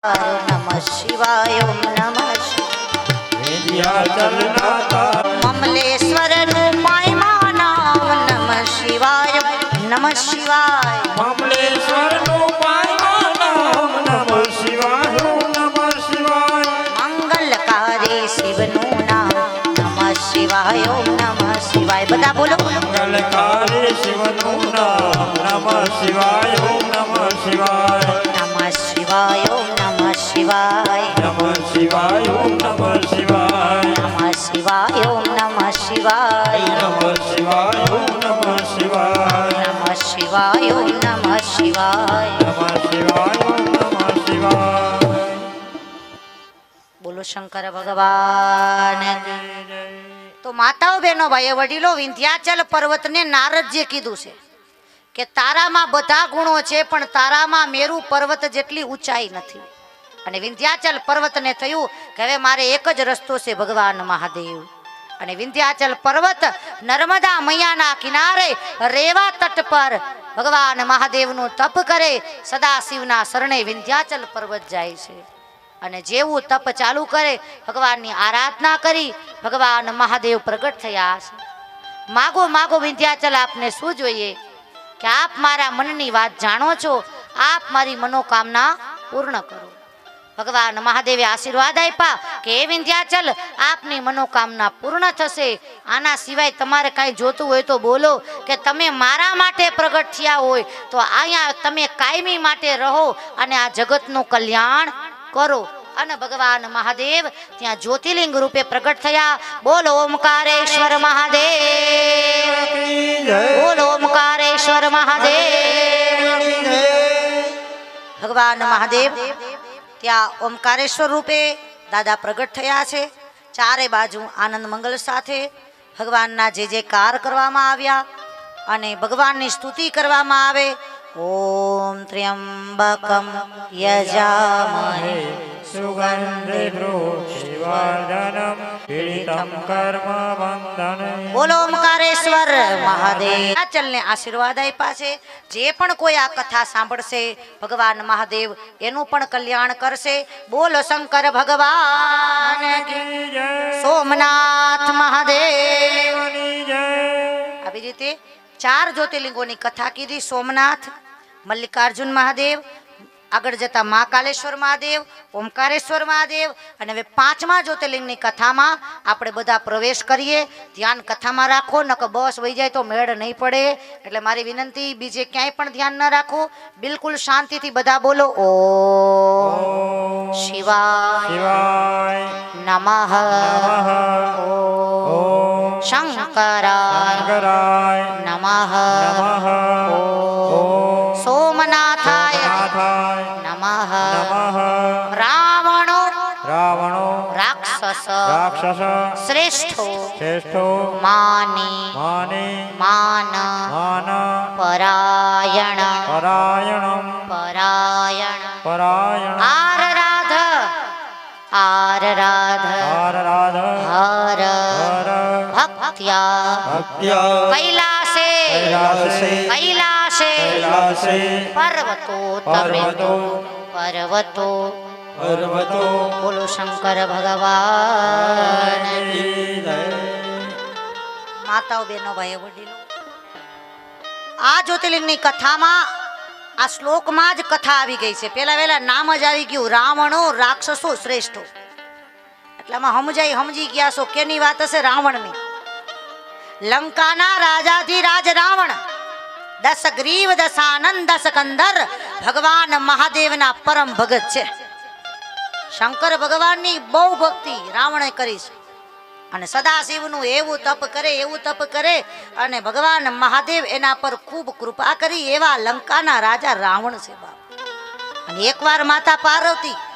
नमः शिवाय ओम नमः ममलेश्वर रूपाय मानाव नमः शिवाय नमः शिवाय ममलेश्वर रूपाय मानाव नमः शिवाय नमः शिवाय मंगलकारी शिवनु नाम नमः शिवाय ओम नमः शिवाय बता बोलो मंगलकारी शिवनु नाम नमः शिवाय नमः शिवाय नमः शिवाय ओम नमः शिवाय नमः शिवाय नमः शिवाय नमः शिवाय ओम नमः शिवाय नमः शिवाय नमः शिवाय नमः शिवाय ओम नमः शिवाय नमः शिवाय नमः शिवाय बोलो शंकर भगवान तो माताओ बहनों भाई वडीलो विंध्याचल पर्वत ने नारदजीए कीधुं छे के तारामां बधा गुणो छे पण तारामां मेरु पर्वत जेटली ऊंचाई नथी अने विंध्याचल पर्वत ने थयुं के हवे मारे एक ज रस्तो छे भगवान महादेव अने विंध्याचल पर्वत नर्मदा मैयाना किनारे रेवा तट पर भगवान महादेवनुं तप करे सदाशिवना शरणे विंध्याचल पर्वत जाय छे अने जेवुं तप चालू करे भगवाननी आराधना करी भगवान महादेव प्रगट थया छे मागो मागो विंध्याचल आपने शुं जोईए कि आप मारा मननी वात जाणो छो आप मारी मनोकामना पूर्ण करो भगवान महादेवे आशीर्वाद आप्या कि हे विंध्याचल आपनी मनोकामना पूर्ण थशे आना सिवाय तमारे कांई जोतुं होय तो बोलो कि तमे मारा माटे प्रगट थया होय तो आया तमे कायमी माटे रहो अने आ जगतनुं कल्याण करो अने भगवान महादेव त्यां ज्योतिर्लिंग रूपे प्रगट थया बोलो ओमकारेश्वर महादेव बोलो ओमकारेश्वर महादेव भगवान महादेव त्या ओमकारेश्वर रूपे दादा प्रगट थया छे चारे बाजू आनंद मंगल साथे भगवानना जे जे कार करवामां आव्या अने भगवाननी स्तुति करवामां आवे ओम त्र्यंबकम यजामहे सुगन्धिर्वर्धनम् पीडितं कर्मबन्धनं बोलो ओमकारेश्वर महादेव चलने आशीर्वाद आप्या छे जे पण कोई आ कथा सांभळशे भगवान महादेव एनुं पण कल्याण करशे बोलो शंकर भगवान की जय सोमनाथ महादेव जय આવી રીતે ચાર જ્યોતિર્લિંગોની કથા કીધી સોમનાથ મલ્લિકાર્જુન મહાદેવ આગળ જતા મહાકાલેશ્વર મહાદેવ ઓમકારેશ્વર મહાદેવ અને હવે પાંચમા જ્યોતિર્લિંગની કથામાં આપણે બધા પ્રવેશ કરીએ ધ્યાન કથામાં રાખો નકર બસ વહી જાય તો મેળ નહીં પડે એટલે મારી વિનંતી બીજે ક્યાંય પણ ધ્યાન ન રાખો બિલકુલ શાંતિથી બધા બોલો ઓમ શિવાય शिवाय નમઃ ઓમ શંકરાય शंकराय नमः नमः ओम सोमनाथाय नाथाय नमः नमः रावणो रावणो राक्षस राक्षस श्रेष्ठो श्रेष्ठो मानी माने मान मान परायण परायणं परायण परायण आरराध आरराध आरराध हर हर भक्त्या भक्त्या कैलासे कैलासे कैलासे कैलासे पर्वतो पर्वतो पर्वतो पर्वतो बोलो शंकर भगवान की जय माताओ बहनों भाई वडीलो आ ज्योतिर्लिंगनी कथामां आ श्लोकमां ज कथा आवी गई छे पेला वेला नाम ज आवी गयुं रावणो राक्षसो श्रेष्ठो એટલામાં સમજી ગયા છો કેની વાત હશે રાવણની લંકાના રાજાધિરાજ રાવણ દશગ્રીવ દશાનંદ દશકંદર ભગવાન મહાદેવના પરમ ભગત છે શંકર ભગવાનની બહુ ભક્તિ રાવણે કરી છે અને સદાશિવનું એવું તપ કરે અને ભગવાન મહાદેવ એના પર ખૂબ કૃપા કરી એવા લંકાના રાજા રાવણ છે બાપ અને એકવાર માતા પાર્વતી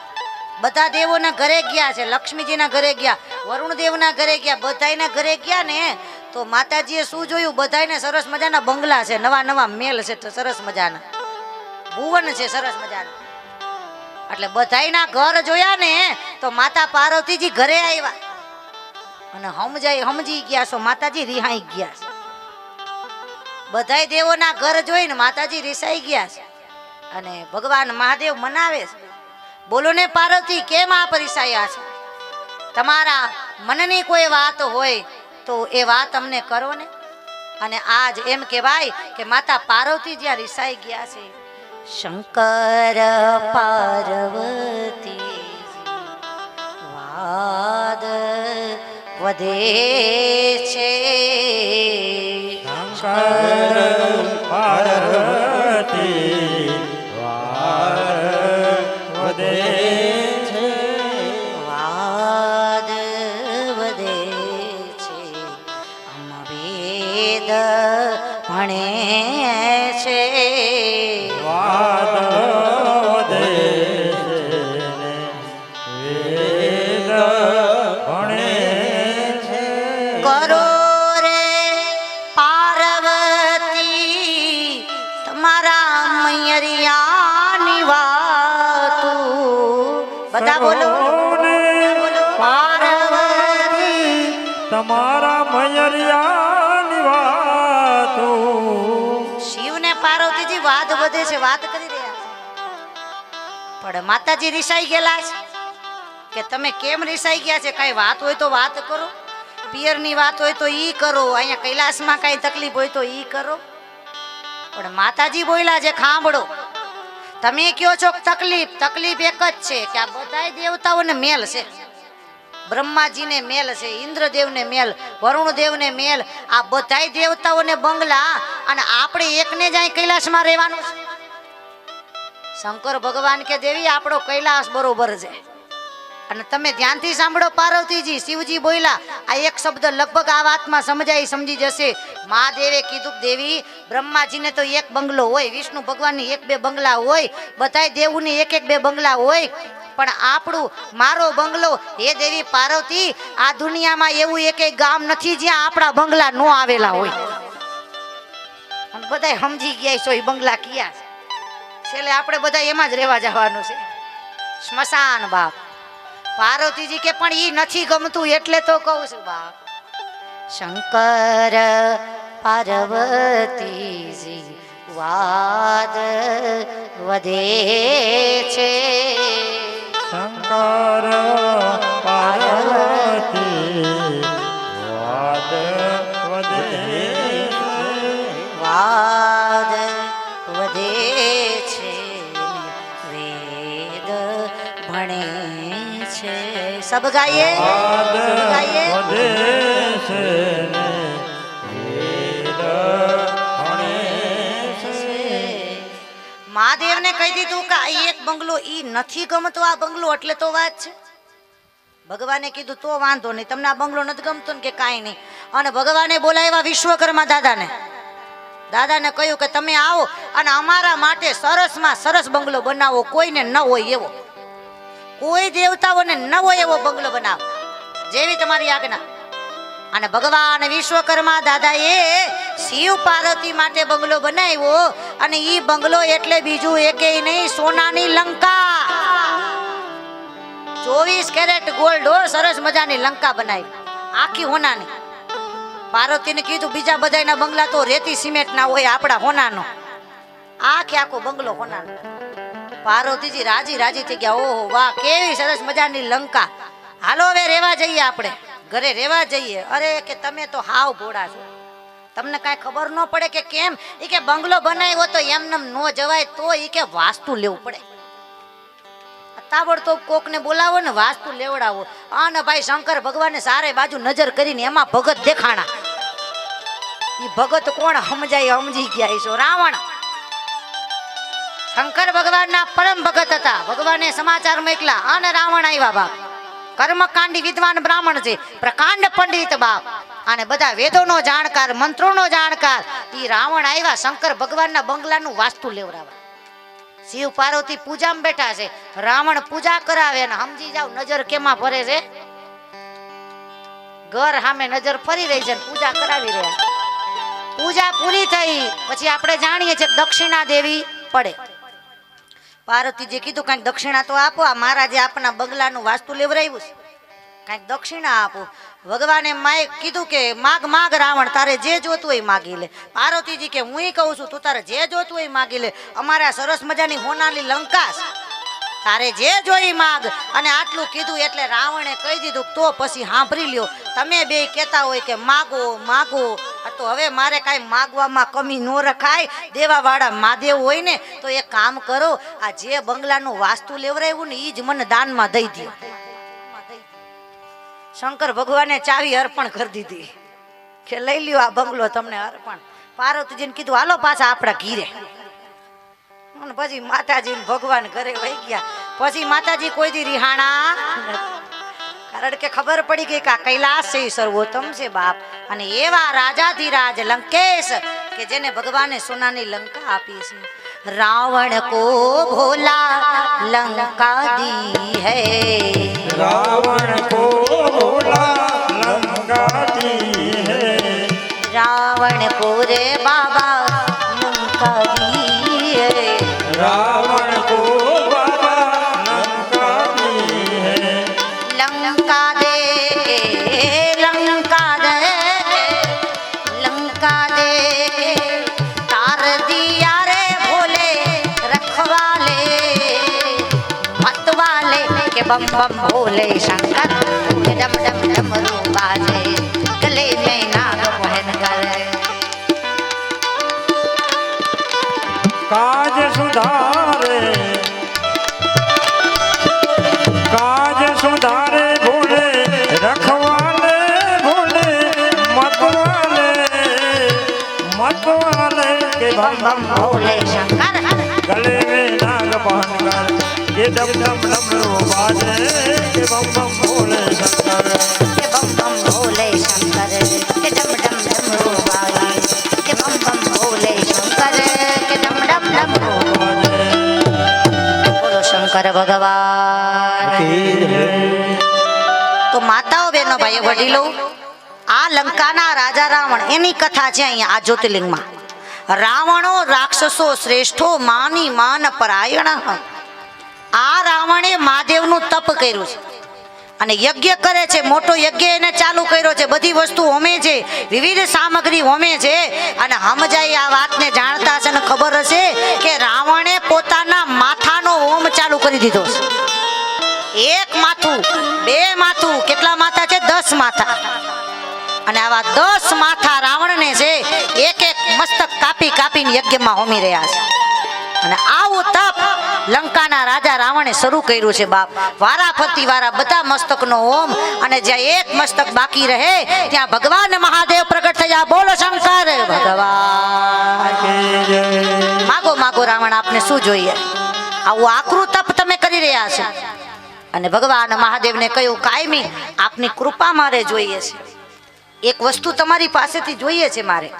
બધા દેવોના ઘરે ગયા છે લક્ષ્મીજીના ઘરે ગયા વરુણદેવના ઘરે ગયા બધાયના ઘરે ગયા ને તો માતાજીએ શું જોયું બધાયને સરસ મજાના બંગલા છે નવા નવા મેલ છે સરસ મજાના ભુવન છે સરસ મજાના એટલે બધાયના ઘર જોયા ને તો માતા પાર્વતીજી ઘરે આવ્યા અને સમજી ગયા છો માતાજી રિહાઈ ગયા છે બધાય દેવોના ઘર જોઈને માતાજી રિસાઈ ગયા છે અને ભગવાન મહાદેવ મનાવે છે બોલો ને પાર્વતી, કેમ આપ રિસાયા છે? તમારા મનની કોઈ વાત હોય તો એ વાત અમને કરો ને. અને આજ એમ કહેવાય કે માતા પાર્વતી જ્યાં રિસાઈ ગયા છે, શંકર પાર્વતી વાદ વધે છે. શંકર પાર્વતી વાદ વધે છે. વાદ વધે છે. અમ વેદ ભણે છે. વાદ વધે છે ને વેદ ભણે છે. કરો રે પાર્વતી તમારા મૈયરિયાની વાતું. બધા બોલો. પાર્વતી તમારા મયરિયાની વાતો. શિવ ને પાર્વતીજી વાત વધે છે, વાત કરી રહ્યા છે. પણ માતાજી રિસાઈ ગયેલા છે કે તમે કેમ રિસાઈ ગયા છે? કઈ વાત હોય તો વાત કરો, પિયરની વાત હોય તો ઈ કરો, અહીંયા કૈલાસમાં કઈ તકલીફ હોય તો ઈ કરો. પણ માતાજી બોલ્યા છે, ખાંભળો. તમે કયો છો તકલીફ, તકલીફ એક જ છે કે આ બધાય દેવતાઓને મેલ છે. બ્રહ્માજીને મેલ છે, ઇન્દ્રદેવને મેલ, વરુણદેવને મેલ, આ બધાય દેવતાઓને બંગલા, અને આપણે એકને જ અહીં કૈલાસમાં રહેવાનું છે. શંકર ભગવાન કે દેવી આપણો કૈલાસ બરોબર છે. અને તમે ધ્યાનથી સાંભળો પાર્વતીજી, શિવજી બોલ્યા આ એક શબ્દ લગભગ આ વાતમાં સમજાય, સમજી જશે. મહાદેવે કીધું દેવી બ્રહ્માજીને તો એક બંગલો હોય, વિષ્ણુ ભગવાનની એક બે બંગલા હોય, બધાય દેવોની એક એક બે બંગલા હોય, પણ આપણું મારો બંગલો હે દેવી પાર્વતી, આ દુનિયામાં એવું એકેય ગામ નથી જ્યાં આપણા બંગલા નો આવેલા હોય. અને બધાય સમજી ગયા છો એ બંગલા કયા છે. છેલ્લે આપણે બધા એમાં જ રહેવા જવાનું છે, સ્મશાન. બાપ પાર્વતીજી કે પણ ઈ નથી ગમતું એટલે તો કહું છું બાપ. શંકર પાર્વતીજી વાદ વધે છે. શંકર પાર્વતી વાદ વધે છે. વાદ વધે છે. વેદ ભણે છે. સબ ગાઈએ, વાદ સબ ગાઈએ. વધે છે ને વેદ ભણે છે. મહાદેવને કહી દીધું કે આ એક બંગલો ઈ નથી ગમતો, આ બંગલો એટલે તો વાત છે. ભગવાને કીધું તો વાંધો નહીં, તમને આ બંગલો નથી ગમતો ને કે કાંઈ નહીં. અને ભગવાને બોલાવ્યા વિશ્વકર્મા દાદાને. દાદાને કહ્યું કે તમે આવો અને અમારા માટે સરસમાં સરસ બંગલો બનાવો, કોઈને ન હોય એવો, કોઈ દેવતાઓને ન હોય એવો બંગલો બનાવો, જેવી તમારી આજ્ઞા. અને ભગવાન વિશ્વકર્મા દાદાએ શિવ પાર્વતી માટે બંગલો બનાવ્યો. અને ઈ બંગલો એટલે બીજું એકેય નહીં, સોનાની લંકા. 24 કેરેટ ગોલ્ડ, સરસ મજાની લંકા બનાવી, આખી હોનાની. પાર્વતીને કીધું બીજા બધાના બંગલા તો રેતી સિમેન્ટ ના હોય, આપણા હોનાનો આખે આખો બંગલો હોનાનો. પાર્વતીજી રાજી રાજી થઈ ગયા. ઓહો વાહ, કેવી સરસ મજાની લંકા. હાલો હવે રેવા જઈએ, આપણે ઘરે રેવા જઈએ. અરે કે તમે તો હાવ ભોળા છો, તમને કાંઈ ખબર ન પડે કે કેમ. એ કે બંગલો બનાવ્યો તો એમને ન જવાય, તો એ કે વાસ્તુ લેવું પડે. તાબડતોબ કોકને બોલાવો ને વાસ્તુ લેવડાવો. અને ભાઈ શંકર ભગવાને સારે બાજુ નજર કરીને એમાં ભગત દેખાણા. એ ભગત કોણ સમજાય, સમજી ગયા છો, રાવણ. શંકર ભગવાનના પરમ ભગત હતા. ભગવાને સમાચાર મોકલા અને રાવણ આવ્યા બાપ. કર્મકાંડી વિદ્વાન બ્રાહ્મણ છે, પ્રકાંડ પંડિત બાપ, અને બધા વેદોનો જાણકાર, મંત્રોનો જાણકાર. ઈ રાવણ આવ્યા શંકર ભગવાનના બંગલાનું વાસ્તુ લેવડાવવા. શિવ પાર્વતી પૂજામાં બેઠા છે, રાવણ પૂજા કરાવે અને સમજી જાવ નજર કેમાં ફરે છે. ઘર સામે નજર ફરી રહી છે, પૂજા કરાવી રહ્યા. પૂજા પૂરી થઈ પછી આપણે જાણીએ છીએ દક્ષિણા દેવી પડે. પાર્વતીજી કીધું કાંઈક દક્ષિણા તો આપો, આ મહારાજે આપણા બંગલાનું વાસ્તુ લેવરાવ્યું છે, કાંઈક દક્ષિણા આપો. ભગવાને માએ કીધું કે માગ માગ રાવણ, તારે જે જોતું હોય માગી લે. પાર્વતીજી કે હું કહું છું તું તારે જે જોતું હોય માગી લે. અમારે આ સરસ મજાની હોનાની લંકા છે, તારે જે જોઈ માગ. અને આટલું કીધું એટલે રાવણે કહી દીધું તો પછી સાંભળી લ્યો. તમે બે કહેતા હોય કે માગો માગો, તો હવે મારે કાંઈ માગવામાં કમી ન રખાય. દેવાવાળા મહાદેવ હોય ને તો એક કામ કરો, આ જે બંગલાનું વાસ્તુ લેવરાયું ને એ જ મને દાનમાં દઈ દો. શંકર ભગવાને ચાવી અર્પણ કરી દીધી કે લઈ લ્યો આ બંગલો તમને અર્પણ. પાર્વતીજીને કીધું હાલો પાછા આપણા ઘીરે. અને પછી માતાજી ભગવાન ઘરે વહી ગયા. પછી માતાજી કોઈ દી રિહાણા નથી. કારણ કે ખબર પડી ગઈ કે આ કૈલાસ છે સર્વોત્તમ છે બાપ. અને એવા રાજાધિરાજ લંકેશ કે જેને ભગવાને સોનાની લંકા આપી છે. રાવણ કો ભોલા લંકા દી હૈ, रावण को भोला लंका दी है, रावण को रे बाबा लंका दी है, रावण को बाबा लंका दी है, लंका दे लंका दे लंका दे तार दिया रे भोले रखवाले मत वाले के बम बम भोले शंकर के डम डम डमरू बाजे गले में नाग पहन कर. काज सुधारे भोले रखवाले भोले मतवाले के बम बम भोले शंकर गले में नाग पहन कर ये डम डम डमरू बाजे के बम बम भोले शंकर के बम बम भोले शंकर के डम डम डमरू बाजे के बम बम भोले शंकर के डम डम डमरू. બોલો શંકર ભગવાન. તો માતાઓ બહેનો ભાઈઓ વડીલો, આ લંકાના રાજા રાવણ એની કથા છે અહીંયા આ જ્યોતિર્લિંગમાં. રાવણો રાક્ષસો શ્રેષ્ઠો માની માન પરાયણ. આ રાવણે મહાદેવનું તપ કર્યું છે અને યજ્ઞ કરે છે. મોટો યજ્ઞ એને ચાલુ કર્યો છે. બધી વસ્તુ હોમે છે, વિવિધ સામગ્રી હોમે છે. અને સમજાય આ વાતને જાણતા છે અને ખબર હશે કે રાવણે પોતાના માથાનો હોમ ચાલુ કરી દીધો છે. એક માથું, બે માથું, કેટલા માથા છે? 10 માથા. અને આવા 10 માથા રાવણને છે એક એક મસ્તક કાપી કાપીને યજ્ઞમાં હોમી રહ્યા છે. અને આવું તપ લંકાના રાજા રાવણે શરૂ કર્યું છે બાપ. વારાફરતી વારા બધા મસ્તકનો હોમ. અને જ્યાં એક મસ્તક બાકી રહે ત્યાં ભગવાન મહાદેવ પ્રગટ થયા. બોલો શંકર ભગવાન. માગો માગો રાવણ, આપને શું જોઈએ? આવું આકરું તપ તમે કરી રહ્યા છો. અને ભગવાન મહાદેવને કહ્યું કાયમી આપની કૃપા મારે જોઈએ છે. એક વસ્તુ તમારી પાસેથી જોઈએ છે મારે.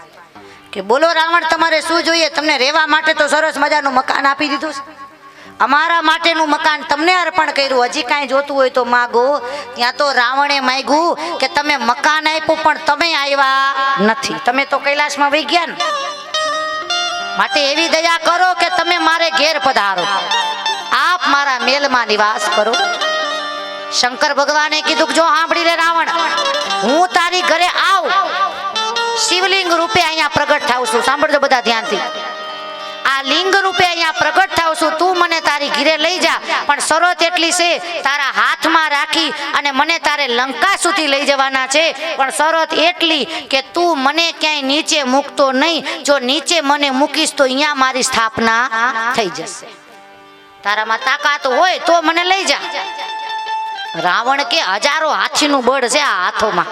કે બોલો રાવણ, તમારે શું જોઈએ? તમને રહેવા માટે તો સરસ મજાનું મકાન આપી દીધું છે. અમારા માટેનું મકાન તમને અર્પણ કર્યું. હજી કાંઈ જોતું હોય તો માગો. ત્યાં તો રાવણે માંગ્યું કે તમે મકાન આપ્યું પણ તમે આવ્યા નથી. તમે તો કૈલાસમાં વહી ગયા ને. માટે એવી દયા કરો કે તમે મારે ઘેર પધારો, આપ મારા મેલમાં નિવાસ કરો. શંકર ભગવાને કીધું કે જો સાંભળી લે રાવણ, હું તારી ઘરે આવ શિવલિંગ રૂપે અહીંયા પ્રગટ થાઉં છું. સાંભળજો બધા ધ્યાનથી. આ લિંગ રૂપે અહીંયા પ્રગટ થાઉં છું. તું મને તારી ઘરે લઈ જા, પણ શરત એટલી છે તારા હાથમાં રાખી અને મને તારે લંકા સુધી લઈ જવાના છે. પણ શરત એટલી કે તું મને ક્યાંય નીચે મૂકતો નહીં. જો નીચે મને મૂકીશ તો અહીંયા મારી સ્થાપના થઈ જશે. તારામાં તાકાત હોય તો મને લઈ જા. રાવણ કે હજારો હાથીનું બળ છે આ હાથોમાં,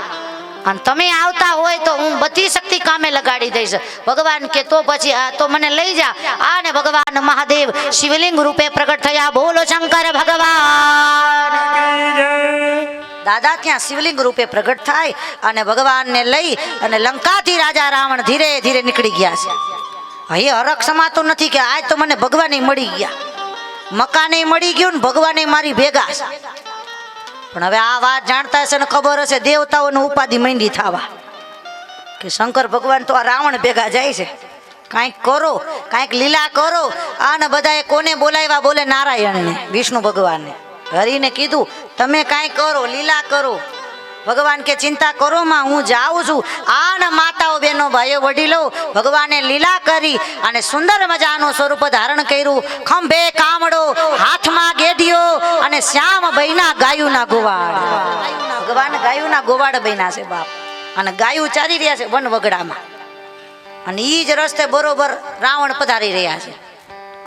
અને તમે આવતા હોય તો હું બધી શક્તિ કામે લગાડી દઈશ. ભગવાન કે તો પછી તો મને લઈ જા. અને ભગવાન મહાદેવ શિવલિંગ રૂપે પ્રગટ થયા. બોલો શંકર ભગવાન. દાદા ત્યાં શિવલિંગ રૂપે પ્રગટ થાય અને ભગવાનને લઈ અને લંકાથી રાજા રાવણ ધીરે ધીરે નીકળી ગયા છે. અહીં હરખ સમાતો નથી કે આજ તો મને ભગવાને મળી ગયા, મકાને મળી ગયું ને ભગવાને મારી ભેગા છે. પણ હવે આ વાત જાણતા હશે ને ખબર હશે, દેવતાઓની ઉપાધિ માંડી થવા કે શંકર ભગવાન તો આ રાવણ ભેગા જાય છે. કાંઈક કરો, કાંઈક લીલા કરો. અને બધાએ કોને બોલાવ્યા? બોલે નારાયણને, વિષ્ણુ ભગવાનને. હરિને કીધું તમે કાંઈ કરો, લીલા કરો. ભગવાન કે ચિંતા કરો માં, હું જાઉં છું. આને માતાઓ બહેનો ભાઈઓ વડીલો ભગવાને લીલા કરી અને સુંદર મજાનું સ્વરૂપ ધારણ કર્યું. ખંભે કામડો, હાથમાં ગેઢિયો અને શ્યામ બૈના ગાયુના ગોવાળ. ભગવાન ગાયુના ગોવાળ બન્યા છે બાપ, અને ગાયું ચારી રહ્યા છે વન વગડામાં. અને ઈ જ રસ્તે બરોબર રાવણ પધારી રહ્યા છે.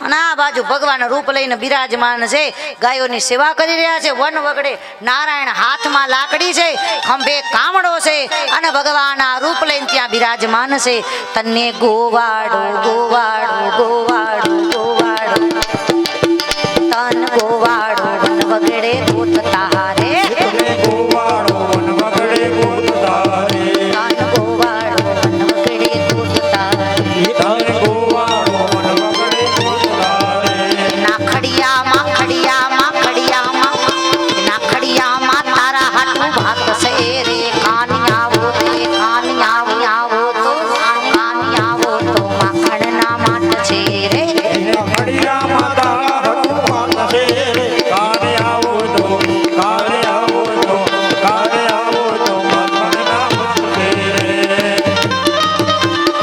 અને આ બાજુ ભગવાન રૂપ લઈને બિરાજમાન છે, ગાયોની સેવા કરી રહ્યા છે. વન વગડે નારાયણ હાથમાં લાકડી છે, ખંભે કામડો છે, અને ભગવાન આ રૂપ લઈને ત્યાં બિરાજમાન છે. તને ગોવાડો ગોવાડો ગોવાડો ગોવાડો, તન ગોવાડો વન વગડે ગોત તારે, ગોવાળો વન વગડે ગોત તારે, તન ગોવાડો વન વગડે ગોત તારે. તન ગોવાળો વન વગડે ગોત તારે. નાખડિયામાં તારા હાટું ભાત છે રે, કાની આવો તે કાની આવો તો, કાની આવો તો માખણના માટ છે રે. ખડિયા માતા હટુ વાત છે રે, કારે આવો તો, કારે આવો તો, કારે આવો તો મખણના મત છે રે.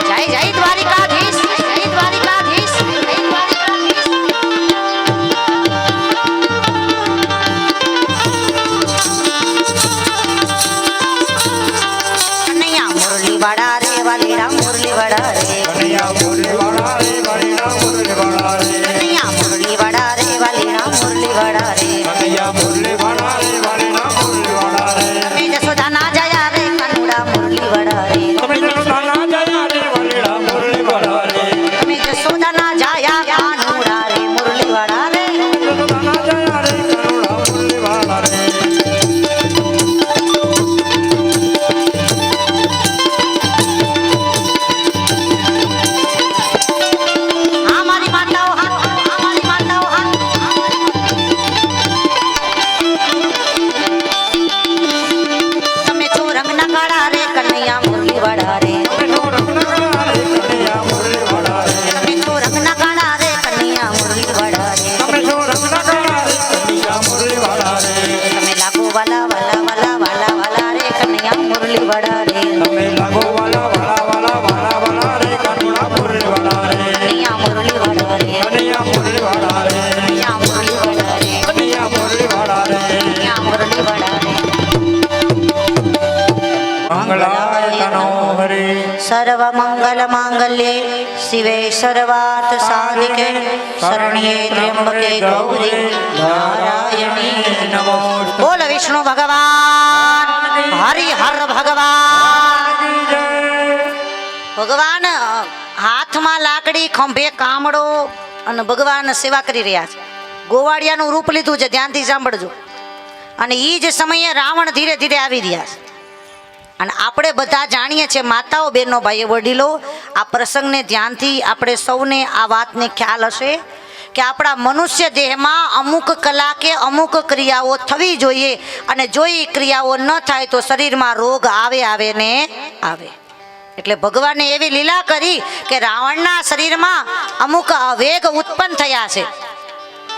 જય જય દ્વારિકાધીશ, જય દ્વારિકાધીશ, જય દ્વારિકાધીશ. કનૈયા મુરલીવાળા રે વાલીડા મુરલીવાળા રે, કનૈયા મુરલીવાળા રે વાલીડા મુરલીવાળા રે, કનૈયા મુરલીવાળા રે વાલીડા મુરલીવાળા રે. કનૈયા મુરલીવાળા રે વાલીડા મુરલીવાળા રે. તમે જશોદાના જયા રે કાનુડા મુરલીવાળા રે, તમે જશોદાના જયા રે વાલીડા મુરલીવાળા રે, તમે જશોદાના જયા કાનુડા રે મુરલીવાળા રે. જશોદાના જયા રે કાનુડા મુરલીવાળા રે. હા મારી માતાઓ હા, હા મારી માતાઓ હા, હા મારી માતાઓ. તમે છો રંગના કાળા રે કનૈયા મુરલીવાળા રે, તમે નો રત્નકળા રે કનૈયા મુરલીવાળા રે, તમે છો રંગના કાળા રે કનૈયા મુરલીવાળા રે. તમે નો રત્નકળા રે કનૈયા મુરલીવાળા રે, તમે લાગો વાલા વાલા વાલા વાલા વાલા રે કનૈયા મુરલીવાળા રે. તમે લાગો વાલા વાલા વાલા વાલા વાલા રે કાનુડા મુરલીવાળા રે, કનૈયા મુરલીવાળા રે, કનૈયા મુરલીવાળા રે, કનૈયા મુરલીવાળા રે, કનૈયા મુરલીવાળા રે. કનૈયા મુરલીવાળા રે. મંગળાય તનો હરે, સર્વ મંગલ માંગલ્યે શિવે સર્વાર્થ સાધિકે, શરણ્યે ત્ર્યંબકે ગૌરી નારાયણી નમોસ્તુતે. બોલ વિષ્ણુ ભગવાન, હરિહર ભગવાન. ભગવાન હાથમાં લાકડી, ખંભે કામડો, અને ભગવાન સેવા કરી રહ્યા છે. ગોવાળિયાનું રૂપ લીધું છે, ધ્યાનથી સાંભળજો. અને એ જ સમયે રાવણ ધીરે ધીરે આવી રહ્યા છે. અને આપણે બધા જાણીએ છીએ માતાઓ બહેનો ભાઈઓ વડીલો, આ પ્રસંગને ધ્યાનથી આપણે સૌને આ વાતને ખ્યાલ હશે કે આપણા મનુષ્ય દેહમાં અમુક કલાકે અમુક ક્રિયાઓ થવી જોઈએ, અને જો એ ક્રિયાઓ ન થાય તો શરીરમાં રોગ આવે ને આવે. એટલે ભગવાને એવી લીલા કરી કે રાવણના શરીરમાં અમુક વેગ ઉત્પન્ન થયા છે.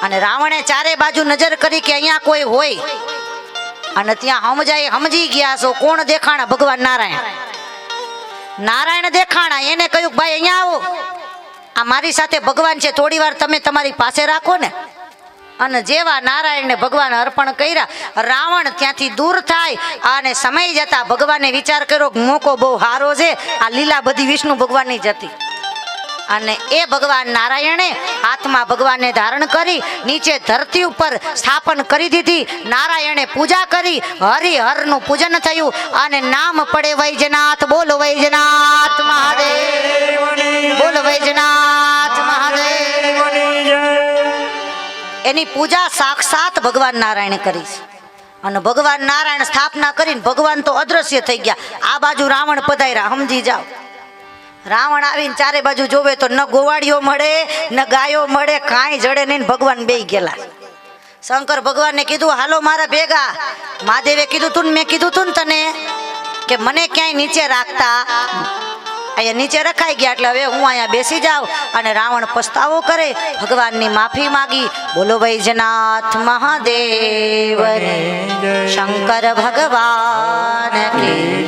અને રાવણે ચારે બાજુ નજર કરી કે અહીંયા કોઈ હોય, અને ત્યાં સમજી ગયા છો કોણ દેખાણા? ભગવાન નારાયણ. નારાયણ દેખાણા. એને કહ્યું ભાઈ અહીંયા આવો, આ મારી સાથે ભગવાન છે, થોડી વાર તમે તમારી પાસે રાખો ને. અને જેવા નારાયણને ભગવાન અર્પણ કર્યા, રાવણ ત્યાંથી દૂર થાય. અને સમય જતા ભગવાને વિચાર કર્યો કે મોકો બહુ સારો છે, આ લીલા બધી વિષ્ણુ ભગવાનની જ હતી. અને એ ભગવાન નારાયણે હાથમાં ભગવાનને ધારણ કરી નીચે ધરતી ઉપર સ્થાપન કરી દીધી. નારાયણે પૂજા કરી, હરિહરનું પૂજન થયું, અને નામ પડે વૈજનાથ. બોલો વૈજનાથ મહાદેવ, બોલો વૈજનાથ મહાદેવ. એની પૂજા સાક્ષાત ભગવાન નારાયણે કરી છે. અને ભગવાન નારાયણ સ્થાપના કરીને ભગવાન તો અદ્રશ્ય થઈ ગયા. આ બાજુ રાવણ પધાર્યા, સમજી જાઓ. રાવણ આવીને ચારે બાજુ જોવે તો ન ગોવાળીઓ મળે, ન ગાયો મળે, કાંઈ જડે નહીં. ભગવાન બેહી ગયેલા. શંકર ભગવાનને કીધું હાલો મારા ભેગા. મહાદેવે કીધું તું, મેં કીધું તું ને તને કે મને ક્યાંય નીચે રાખતા અહીંયા નીચે રખાઈ ગયા એટલે હવે હું અહીંયા બેસી જાઉં અને રાવણ પસ્તાવો કરે ભગવાનની માફી માગી બોલો વૈજનાથ મહાદેવ શંકર ભગવાન કી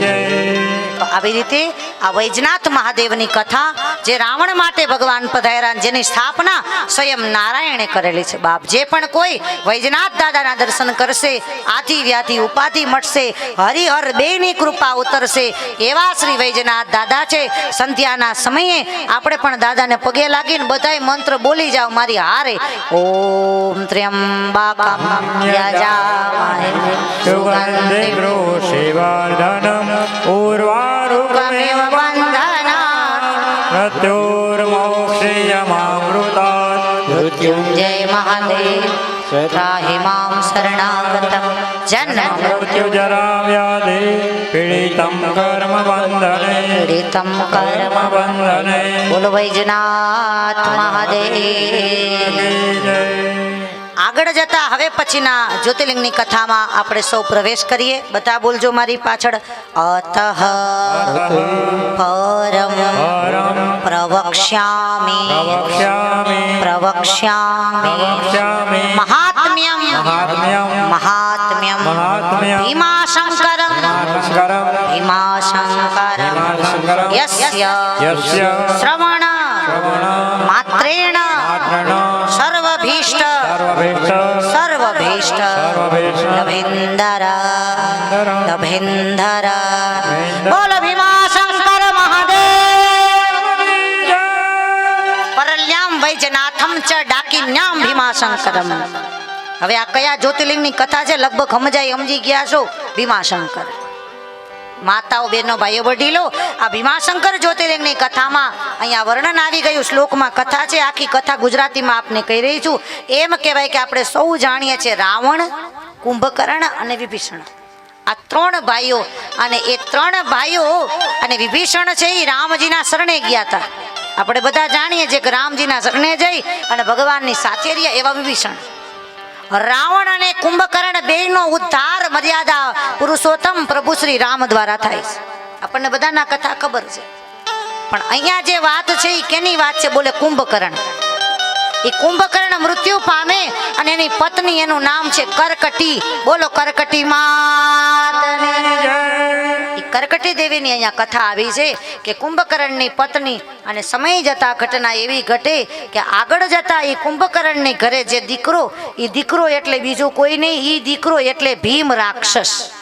તો આવી રીતે આ વૈજનાથ મહાદેવની કથા જે રાવણ માટે ભગવાન પધાર્યા જેની સ્થાપના સ્વયં નારાયણે કરેલી છે બાપ જે પણ કોઈ વૈજનાથ દાદાના દર્શન કરશે આથી વ્યાધિ ઉપાધિ મટશે હરિહર બેની કૃપા ઉતરશે એવા શ્રી વૈજનાથ દાદા છે સંધ્યાના સમયે આપણે પણ દાદાને પગે લાગીને બધાય મંત્ર બોલી જાવ મારી હારે ઓમ ત્ર્યંબકમ યજામહે સુગંધિ સેવાર્ધનમ ઉર્વારુકમેવ બંધનાत् મૃત્યુર્મોક્ષયમામૃતાत् મૃત્યુંજય મહાદેવ ત્રાહિ મામ શરણાગતમ જન્મ મૃત્યુજરા વ્યાધિ પીડિતમ કર્મ બંધને પીડિતમ કર્મ બંધને બોલો વૈજનાથ મહાદેવ આગળ જતા હવે પછીના જ્યોતિર્લિંગની કથામાં આપણે સૌ પ્રવેશ કરીએ બધા બોલજો મારી પાછળ અતઃ પરમ પ્રવક્ષ્યામિ પ્રવક્ષ્યામિ મહાત્મ્યમ મહાત્મ્યમ ભીમાશંકરમ ભીમાશંકરમ યસ્ય શ્રવણ માત્રેણ સર્વભીષ્ટ સર્વભીષ્ટ લભેન્દર લભેન્દર બોલ ભીમાશંકર મહાદેવ પરલ્યામ વૈજનાથમ ચ ડાકિન્યામ ભીમાશંકરમ હવે આ કયા જ્યોતિર્લિંગની કથા છે લગભગ સમજી ગયા છો ભીમાશંકર માતાઓ બહેનો ભાઈઓ વડીલો આ ભીમાશંકર જ્યોતિર્લિંગની કથામાં અહીંયા વર્ણન આવી ગયું શ્લોકમાં કથા છે આખી કથા ગુજરાતીમાં આપને કહી રહી છું એમ કહેવાય કે આપણે સૌ જાણીએ છીએ રાવણ કુંભકર્ણ અને વિભીષણ આ ત્રણ ભાઈઓ અને એ ત્રણ ભાઈઓ અને વિભીષણ છે એ રામજીના શરણે ગયા હતા આપણે બધા જાણીએ છીએ કે રામજીના શરણે જઈ અને ભગવાનની સાથે રહ્યા એવા વિભીષણ રાવણ અને કુંભકર્ણ બેયનો ઉદ્ધાર મર્યાદા પુરુષોત્તમ પ્રભુ શ્રી રામ દ્વારા થાય છે આપણને બધાના કથા ખબર છે પણ અહીંયા જે વાત છે એ કેની વાત છે બોલે કુંભકર્ણ એ કુંભકર્ણ મૃત્યુ પામે અને એની પત્ની એનું નામ છે કરકટી બોલો કરકટી માતની એ કરકટી દેવીની અહીંયા કથા આવી છે કે કુંભકર્ણની પત્ની અને સમય જતા ઘટના એવી ઘટે કે આગળ જતા એ કુંભકર્ણની ઘરે જે દીકરો એ દીકરો એટલે બીજો કોઈ નહીં એ દીકરો એટલે ભીમ રાક્ષસ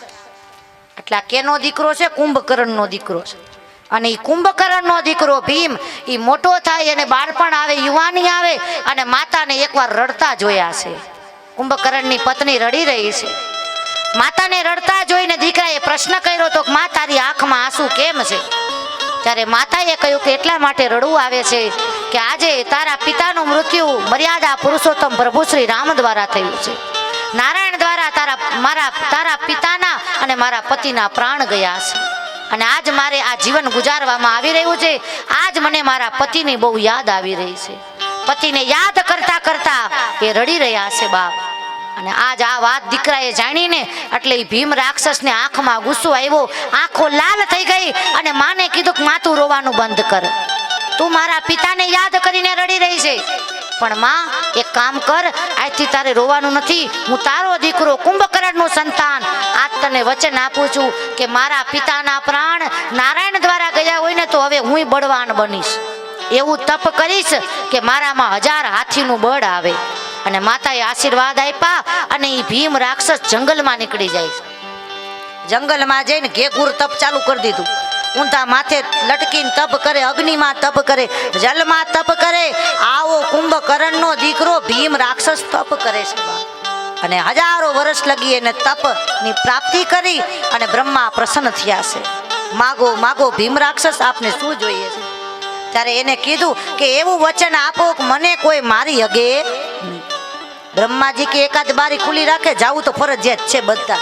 એટલે આ કેનો દીકરો છે કુંભકર્ણનો દીકરો છે અને એ કુંભકર્ણનો દીકરો ભીમ એ મોટો થાય અને બાળપણ આવે યુવાની આવે અને માતાને એકવાર રડતા જોયા છે કુંભકર્ણની પત્ની રડી રહી છે માતાને રડતા જોઈને દીકરાએ પ્રશ્ન કર્યો તો મા તારી આંખમાં આંસુ કેમ છે ત્યારે માતાએ કહ્યું કે એટલા માટે રડવું આવે છે કે આજે તારા પિતાનું મૃત્યુ મર્યાદા પુરુષોત્તમ પ્રભુ શ્રી રામ દ્વારા થયું છે નારાયણ દ્વારા તારા પિતાના અને મારા પતિના પ્રાણ ગયા છે અને આજ મારે આ જીવન ગુજારવામાં આવી રહ્યું છે આજ મને મારા પતિની બહુ યાદ આવી રહી છે પતિને યાદ કરતા કરતા એ રડી રહ્યા છે બાપ અને આજ આ વાત દીકરાએ જાણીને એટલે ભીમ રાક્ષસને આંખમાં ગુસ્સો આવ્યો આંખો લાલ થઈ ગઈ અને માને કીધું કે માં તું રોવાનું બંધ કર તું મારા પિતાને યાદ કરીને રડી રહી છે પણ માં એક કામ કર આજથી તારે રોવાનું નથી હું તારો દીકરો કુંભકર્ણનું સંતાન આજ તને વચન આપું છું કે મારા પિતાના પ્રાણ નારાયણ દ્વારા ગયા હોય ને તો હવે હું બળવાન બનીશ એવું તપ કરીશ કે મારામાં 1000 હાથીનું બળ આવે અને માતાએ આશીર્વાદ આપ્યા અને એ ભીમ રાક્ષસ જંગલમાં નીકળી જાય છે જંગલમાં જઈને ઘેઘૂર તપ ચાલુ કરી દીધું ઊંધા માથે લટકીને તપ કરે અગ્નિમાં તપ કરે જલમાં તપ કરે આવો કુંભકર્ણનો દીકરો ભીમ રાક્ષસ તપ કરે છે અને હજારો વર્ષ લગી એને તપની પ્રાપ્તિ કરી અને બ્રહ્મા પ્રસન્ન થયા છે માગો માગો ભીમ રાક્ષસ આપને શું જોઈએ છે ત્યારે એને કીધું કે એવું વચન આપો કે મને કોઈ મારી હગે નહીં બ્રહ્માજી કે એકાદ બારી ખુલ્લી રાખે જાવું તો ફરજિયાત છે બધા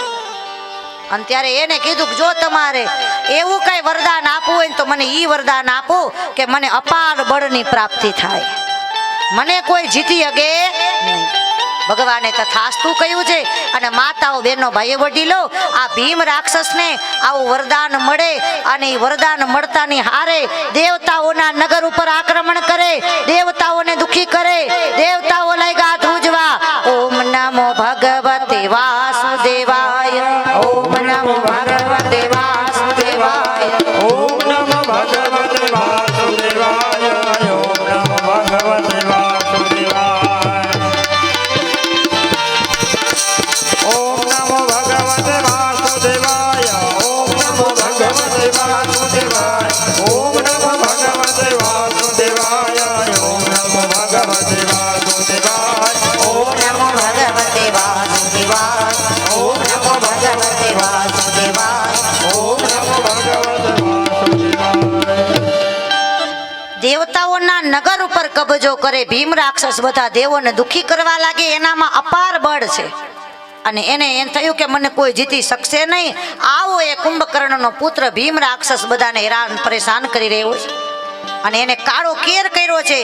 અને ત્યારે એને કીધું કે જો તમારે એવું કઈ વરદાન આપવું હોય તો મને ઈ વરદાન આપો કે મને અપાર બળની પ્રાપ્તિ થાય મને કોઈ જીતી હગે નહીં ભગવાને તથાસ્તુ કહ્યું છે. અને માતાઓ બહેનો ભાઈઓ વડીલો આ ભીમ રાક્ષસને આવું વરદાન મળે અને એ વરદાન મળતાની હારે દેવતાઓના નગર ઉપર આક્રમણ કરે, દેવતાઓને દુખી કરે, દેવતાઓ લાગ્યા ધ્રુજવા. ઓમ નમો ભગવતે વાસુદેવાય, ઓમ નમો ભગવતે વાસુદેવાય. ઓમ નમઃ ભગવતે વાસુદેવાય. ઓમ નમઃ ભગવતે વાસુદેવાય. ઓમ નમો ભગવતે વાસુદેવાય. ઓમ નમો ભગવતે વાસુદેવાય. ઓમ નમો ભગવતે વાસુદેવાય. ઓમ નમો ભગવતે વાસુદેવાય. ઓમ નમો ભગવતે વાસુદેવાય. ઓમ નમો ભગવતે વાસુદેવાય. ઓમ નમો ભગવતે વાસુદેવાય. દેવતાઓના નગર ઉપર કબજો કરે ભીમ રાક્ષસ, બધા દેવોને દુખી કરવા લાગે. એનામાં અપાર બળ છે અને એને એમ થયું કે મને કોઈ જીતી શકશે નહીં. આવો એ કુંભકર્ણનો પુત્ર ભીમ રાક્ષસ બધાને હેરાન પરેશાન કરી રહ્યો છે અને એને કાળો કેર કર્યો છે.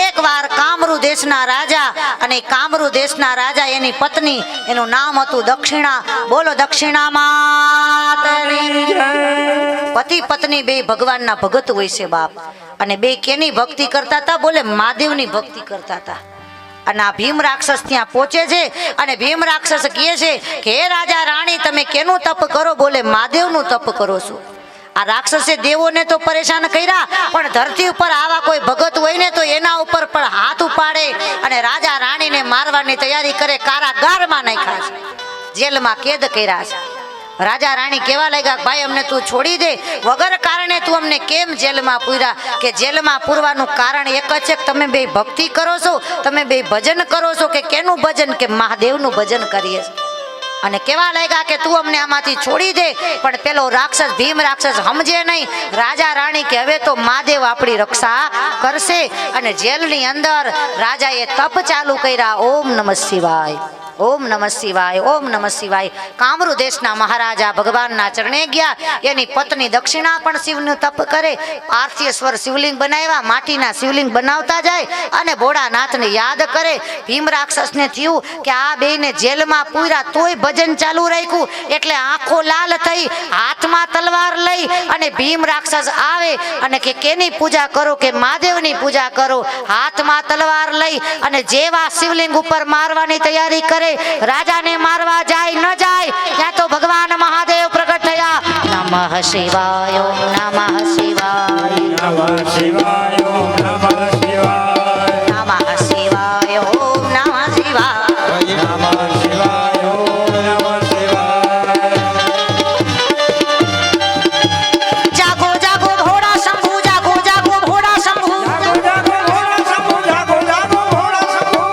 એકવાર કામરુ દેશના રાજા, અને કામરુ દેશના રાજા એની પત્ની, એનું નામ હતું દક્ષિણા. બોલો દક્ષિણા માતની જય. પતિ પત્ની બે ભગવાનના ભગત હોય છે બાપ. અને બે કેની ભક્તિ કરતા હતા? બોલે મહાદેવની ભક્તિ કરતા હતા. અને આ ભીમ રાક્ષસ ત્યાં પહોંચે છે અને ભીમ રાક્ષસ કહે છે કે હે રાજા રાણી, તમે કેનું તપ કરો? બોલે મહાદેવનું તપ કરો છો. આ રાક્ષસે દેવોને તો પરેશાન કર્યા, પણ ધરતી ઉપર આવા કોઈ ભગત હોય ને તો એના ઉપર પણ હાથ ઉપાડે અને રાજા રાણીને મારવાની તૈયારી કરે. કારાગારમાં નાખ્યા છે, જેલમાં કેદ કર્યા છે. રાજા રાણી કેવા લાગ્યા, ભાઈ અમને તું છોડી દે, વગર કારણે તું અમને કેમ જેલમાં પૂર્યા? કે જેલમાં પૂરવાનું કારણ એક જ છે કે તમે બે ભક્તિ કરો છો, તમે બે ભજન કરો છો. કે કેનું ભજન? કે મહાદેવનું ભજન કરીએ છીએ. અને કેવા લાગ્યા કે તું અમને આમાંથી છોડી દે. પણ પેલો રાક્ષસ ભીમ રાક્ષસ સમજે નહીં. રાજા રાણી કે હવે તો મહાદેવ આપણી રક્ષા કરશે. અને જેલની અંદર રાજાએ તપ ચાલુ કર્યા. ઓમ નમઃ શિવાય, ઓમ નમઃ શિવાય, ઓમ નમઃ શિવાય. કામરુ દેશના મહારાજા ભગવાનના ચરણે ગયા. એની પત્ની દક્ષિણા પણ શિવનું તપ કરે. આરતીશ્વર શિવલિંગ બનાવ્યા, માટીના શિવલિંગ બનાવતા જાય અને ભોળાનાથને યાદ કરે. ભીમ રાક્ષસને થયું કે આ બેને જેલમાં પૂર્યા તોય ભજન ચાલુ રાખ્યું, એટલે આંખો લાલ થઈ, હાથમાં તલવાર લઈ અને ભીમ રાક્ષસ આવે અને કે કેની પૂજા કરો? કે મહાદેવની પૂજા કરો. હાથમાં તલવાર લઈ અને જેવા શિવલિંગ ઉપર મારવાની તૈયારી કરે. રાજાને મારવા જાય ન જાય ત્યાં તો ભગવાન મહાદેવ પ્રગટ થયા. નમઃ શિવાય, ઓમ નમઃ શિવાય, નમઃ શિવાય. ઓમ નમઃ શિવાય. નમઃ શિવાય, ઓમ નમઃ શિવાય. નમઃ શિવાય. ઓમ નમઃ શિવાય. જાગો જાગો ભોળા શંભુ, જાગો જાગો ભોળા શંભુ. જાગો જાગો ભોળા શંભુ. જાગો જાગો ભોળા શંભુ.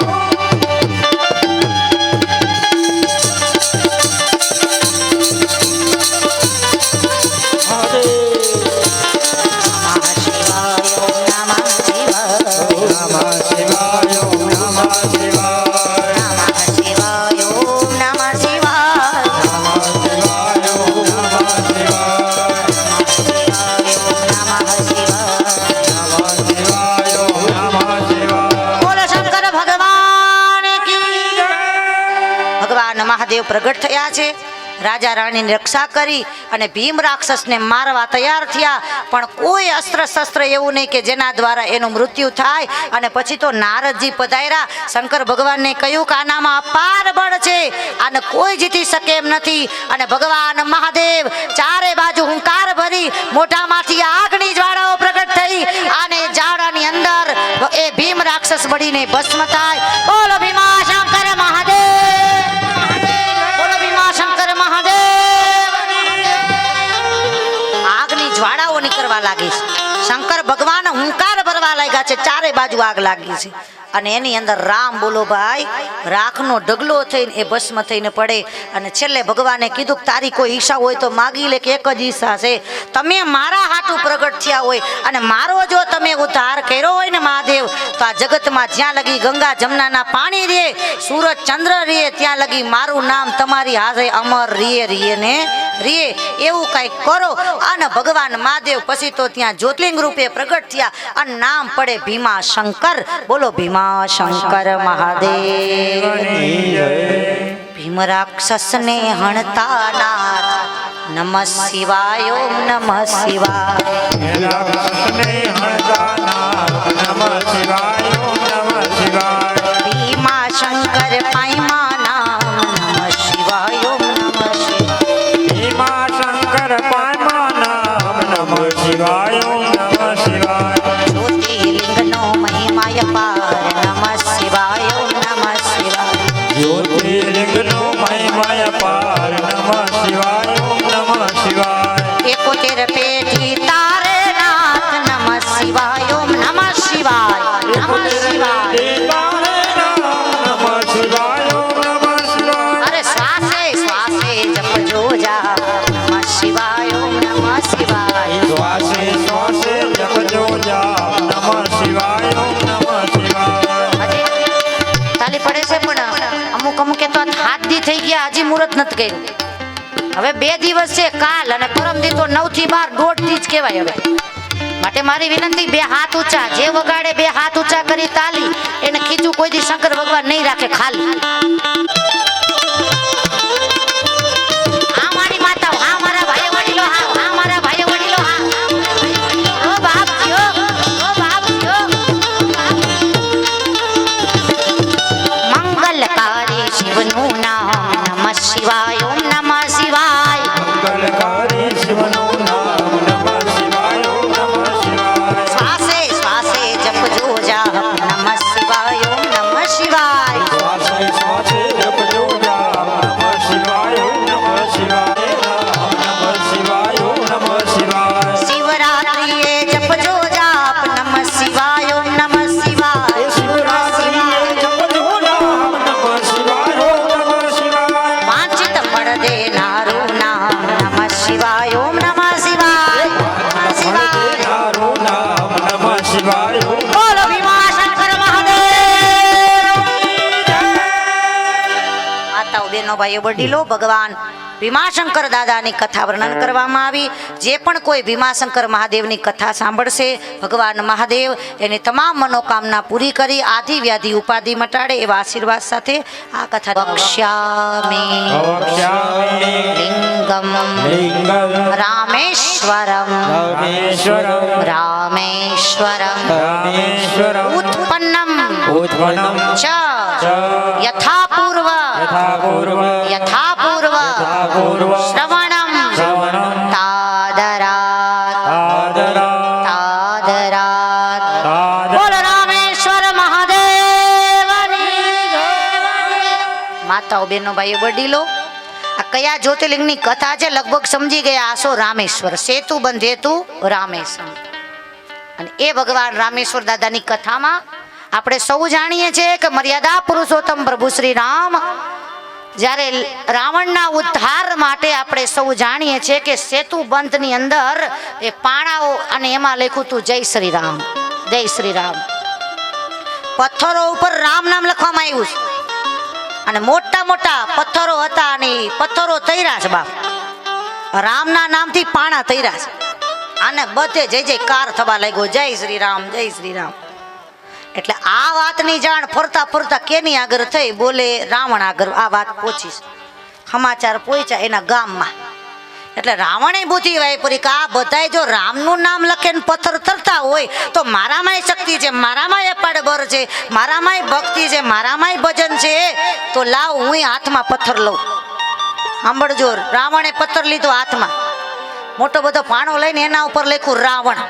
મહાદેવ પ્રગટ થયા છે. રાજા રાણીની રક્ષા કરી અને ભીમ રાક્ષસને મારવા તૈયાર થયા. પણ કોઈ અસ્ત્ર શસ્ત્ર એવું નહીં કે જેના દ્વારા એનું મૃત્યુ થાય. અને પછી તો નારદજી પધાર્યા. શંકર ભગવાનને કહ્યું કે આનામાં અપાર બળ છે, આને કોઈ જીતી શકે એમ નથી. અને ભગવાન મહાદેવ ચારે બાજુ હુંકાર ભરી મોઢામાંથી આગની જ્વાળાઓ પ્રગટ થઈ અને જ્વાળાની અંદર એ ભીમ રાક્ષસ બળીને ભસ્મ થાય. બોલો ભીમા શંકર મહાદેવ, બોલો ભીમા શંકર મહાદેવ. આગની જ્વાળાઓ નીકળવા લાગી છે. શંકર ભગવાન હુંકાર ભરવા લાગ્યા છે. ચારે બાજુ આગ લાગી છે અને એની અંદર રામ બોલો ભાઈ રાખનો ઢગલો થઈને એ ભસ્મ થઈને પડે. અને છેલ્લે ભગવાને કીધું કે તારી કોઈ ઈચ્છા હોય તો માગી લે, કે એક જ ઈચ્છા છે, તમે મારા હાટું પ્રગટ થયા હોય અને મારો જો તમે ઉદ્ધાર કર્યો હોય ને મહાદેવ, તો આ જગતમાં જ્યાં લગી ગંગા જમનાના પાણી રે, સૂરજ ચંદ્ર રે, ત્યાં લગી મારું નામ તમારી હાજે અમર રીએ રીએ ને રે એવું કંઈક કરો. અને ભગવાન મહાદેવ પછી તો ત્યાં જ્યોતિર્લિંગ રૂપે પ્રગટ થયા અને નામ પડે ભીમા શંકર. બોલો ભીમા શંકર મહાદેવ. ભીમ રાક્ષસને હણતા નાથ નમઃ શિવાય ઓમ નમઃ શિવાય. રાક્ષસને હણતા નાથ નમઃ શિવાય ઓમ નમઃ શિવાય. ભીમા શંકર પાઈમા નામ નમઃ શિવાય ઓમ નમઃ શિવાય. ભીમા શંકર પાયમા નામ નમઃ શિવાય ઓમ નમઃ શિવાય. જ્યોતિર્લિંગનો મહિમાય પાર નમઃ શિવાય ઓમ નમઃ શિવાય. જ્યોતિર્લિંગનો મહિમાય પાર નમઃ શિવાય ઓમ નમઃ શિવાય. 71 પેઢી તારે નાથ નમઃ શિવાય ઓમ નમઃ શિવાય નમઃ શિવાય. નમઃ શિવાય ઓમ નમઃ શિવાય. અરે શ્વાસે શ્વાસે જપજો જા નમઃ શિવાય ઓમ નમઃ શિવાય. શ્વાસે શ્વાસે જપજો જાપ નમઃ શિવાય ઓમ નમઃ શિવાય. તાલી પડે છે પણ અમુકે તો હાથ દી થઈ ગયા હજી મુહૂર્ત નથી કર્યું. હવે 2 દિવસ છે કાલ અને પરમ દી તો 9 થી 12 દોઢ દી જ કહેવાય. હવે માટે મારી વિનંતી 2 હાથ ઊંચા જે વગાડે 2 હાથ ઊંચા કરી તાલી એને ખીચું કોઈ દી શંકર ભગવાન નહીં રાખે ખાલી. હા મારી માતાઓ, હા મારા ભાઈઓ વડીલો, હા મારા ભાઈઓ વડીલો, હા ઓ બાપજીઓ, ઓ બાપજીઓ. મંગલકારી શિવનું નામ નમઃ શિવાય ઓમ નમઃ શિવાય. મંગલકારી શિવનું નામ નમઃ શિવાય ઓમ નમઃ શિવાય. શ્વાસે શ્વાસે જપજો જાપ નમઃ શિવાય ઓમ નમઃ શિવાય. શ્વાસે શ્વાસે જપજો જાપ નમઃ શિવાય ઓમ નમઃ શિવાય. નમઃ શિવાય ઓમ નમઃ શિવાય. શિવરાત્રિએ જપજો જાપ નમઃ શિવાય ઓમ નમઃ શિવાય. શિવરાત્રિએ જપજો જાપ નમઃ શિવાય ઓમ નમઃ શિવાય. વાંચિત ફળ દેનારું નામ નમઃ શિવાય ઓમ નમઃ શિવાય નમઃ શિવાય. તારું નામ નમઃ શિવાય ઓમ બોલો ભીમા શંકર મહાદેવ. માતાઓ બહેનો ભાઈઓ વડીલો ભગવાન ભીમાશંકર દાદાની કથા વર્ણન કરવામાં આવી. જે પણ કોઈ ભીમાશંકર મહાદેવની કથા સાંભળશે ભગવાન મહાદેવ એની તમામ મનોકામના પૂરી કરી આદિ વ્યાધિ ઉપાધિ મટાડે એવા આશીર્વાદ સાથે આ કથા વક્ષ્યામિ વક્ષ્યામિ લિંગમ લિંગમ રામેશ્વરમ રામેશ્વરમ રામેશ્વરમ રામેશ્વરમ ઉત્પન્નમ ઉત્પન્નમ ચ ચ યથાપૂર્વ યથાપૂર્વ યથાપૂર્વ યથાપૂર્વ શ્રવણમ શ્રવણમ તાદરાત આદરાત તાદરાત. તાદરાત. બોલો રામેશ્વર મહાદેવની જય. માતાઓ બહેનો ભાઈઓ વડીલો આ કયા જ્યોતિર્લિંગની કથા છે લગભગ સમજી ગયા આસો. રામેશ્વર સેતુ બંધેતુ રામેશ્વર. અને એ ભગવાન રામેશ્વર દાદાની કથામાં આપણે સૌ જાણીએ છીએ કે મર્યાદા પુરુષોત્તમ પ્રભુ શ્રી રામ જ્યારે રાવણના ઉદ્ધાર માટે આપણે સૌ જાણીએ છીએ કે સેતુ બંધની અંદર એ પાણાઓ અને એમાં લખ્યું હતું જય શ્રી રામ જય શ્રી રામ. પથ્થરો ઉપર રામ નામ લખવામાં આવ્યું છે અને મોટા મોટા પથ્થરો હતા અને ઈ પથ્થરો તૈરા છે બાપ. રામના નામથી પાણા તૈરા છે. આને બધે જય જયકાર થવા લાગ્યો જય શ્રી રામ જય શ્રી રામ. એટલે આ વાતની જાણ ફરતા ફરતા કેની આગળ થઈ બોલે રાવણ આગળ આ વાત પહોંચી. સમાચાર પહોંચ્યા એના ગામમાં. એટલે રાવણે બુદ્ધિ વાપરી કે આ બધાય જો રામનું નામ લખે ને પથ્થર તરતા હોય તો મારામાંય શક્તિ છે, મારામાંય અપાડ બર છે, મારામાંય ભક્તિ છે, મારામાંય ભજન છે, તો લાવ હું હાથમાં પથ્થર લઉં. સાંભળજો, રાવણે પથ્થર લીધો હાથમાં, મોટો બધો પાણો લઈને એના ઉપર લખ્યું રાવણ.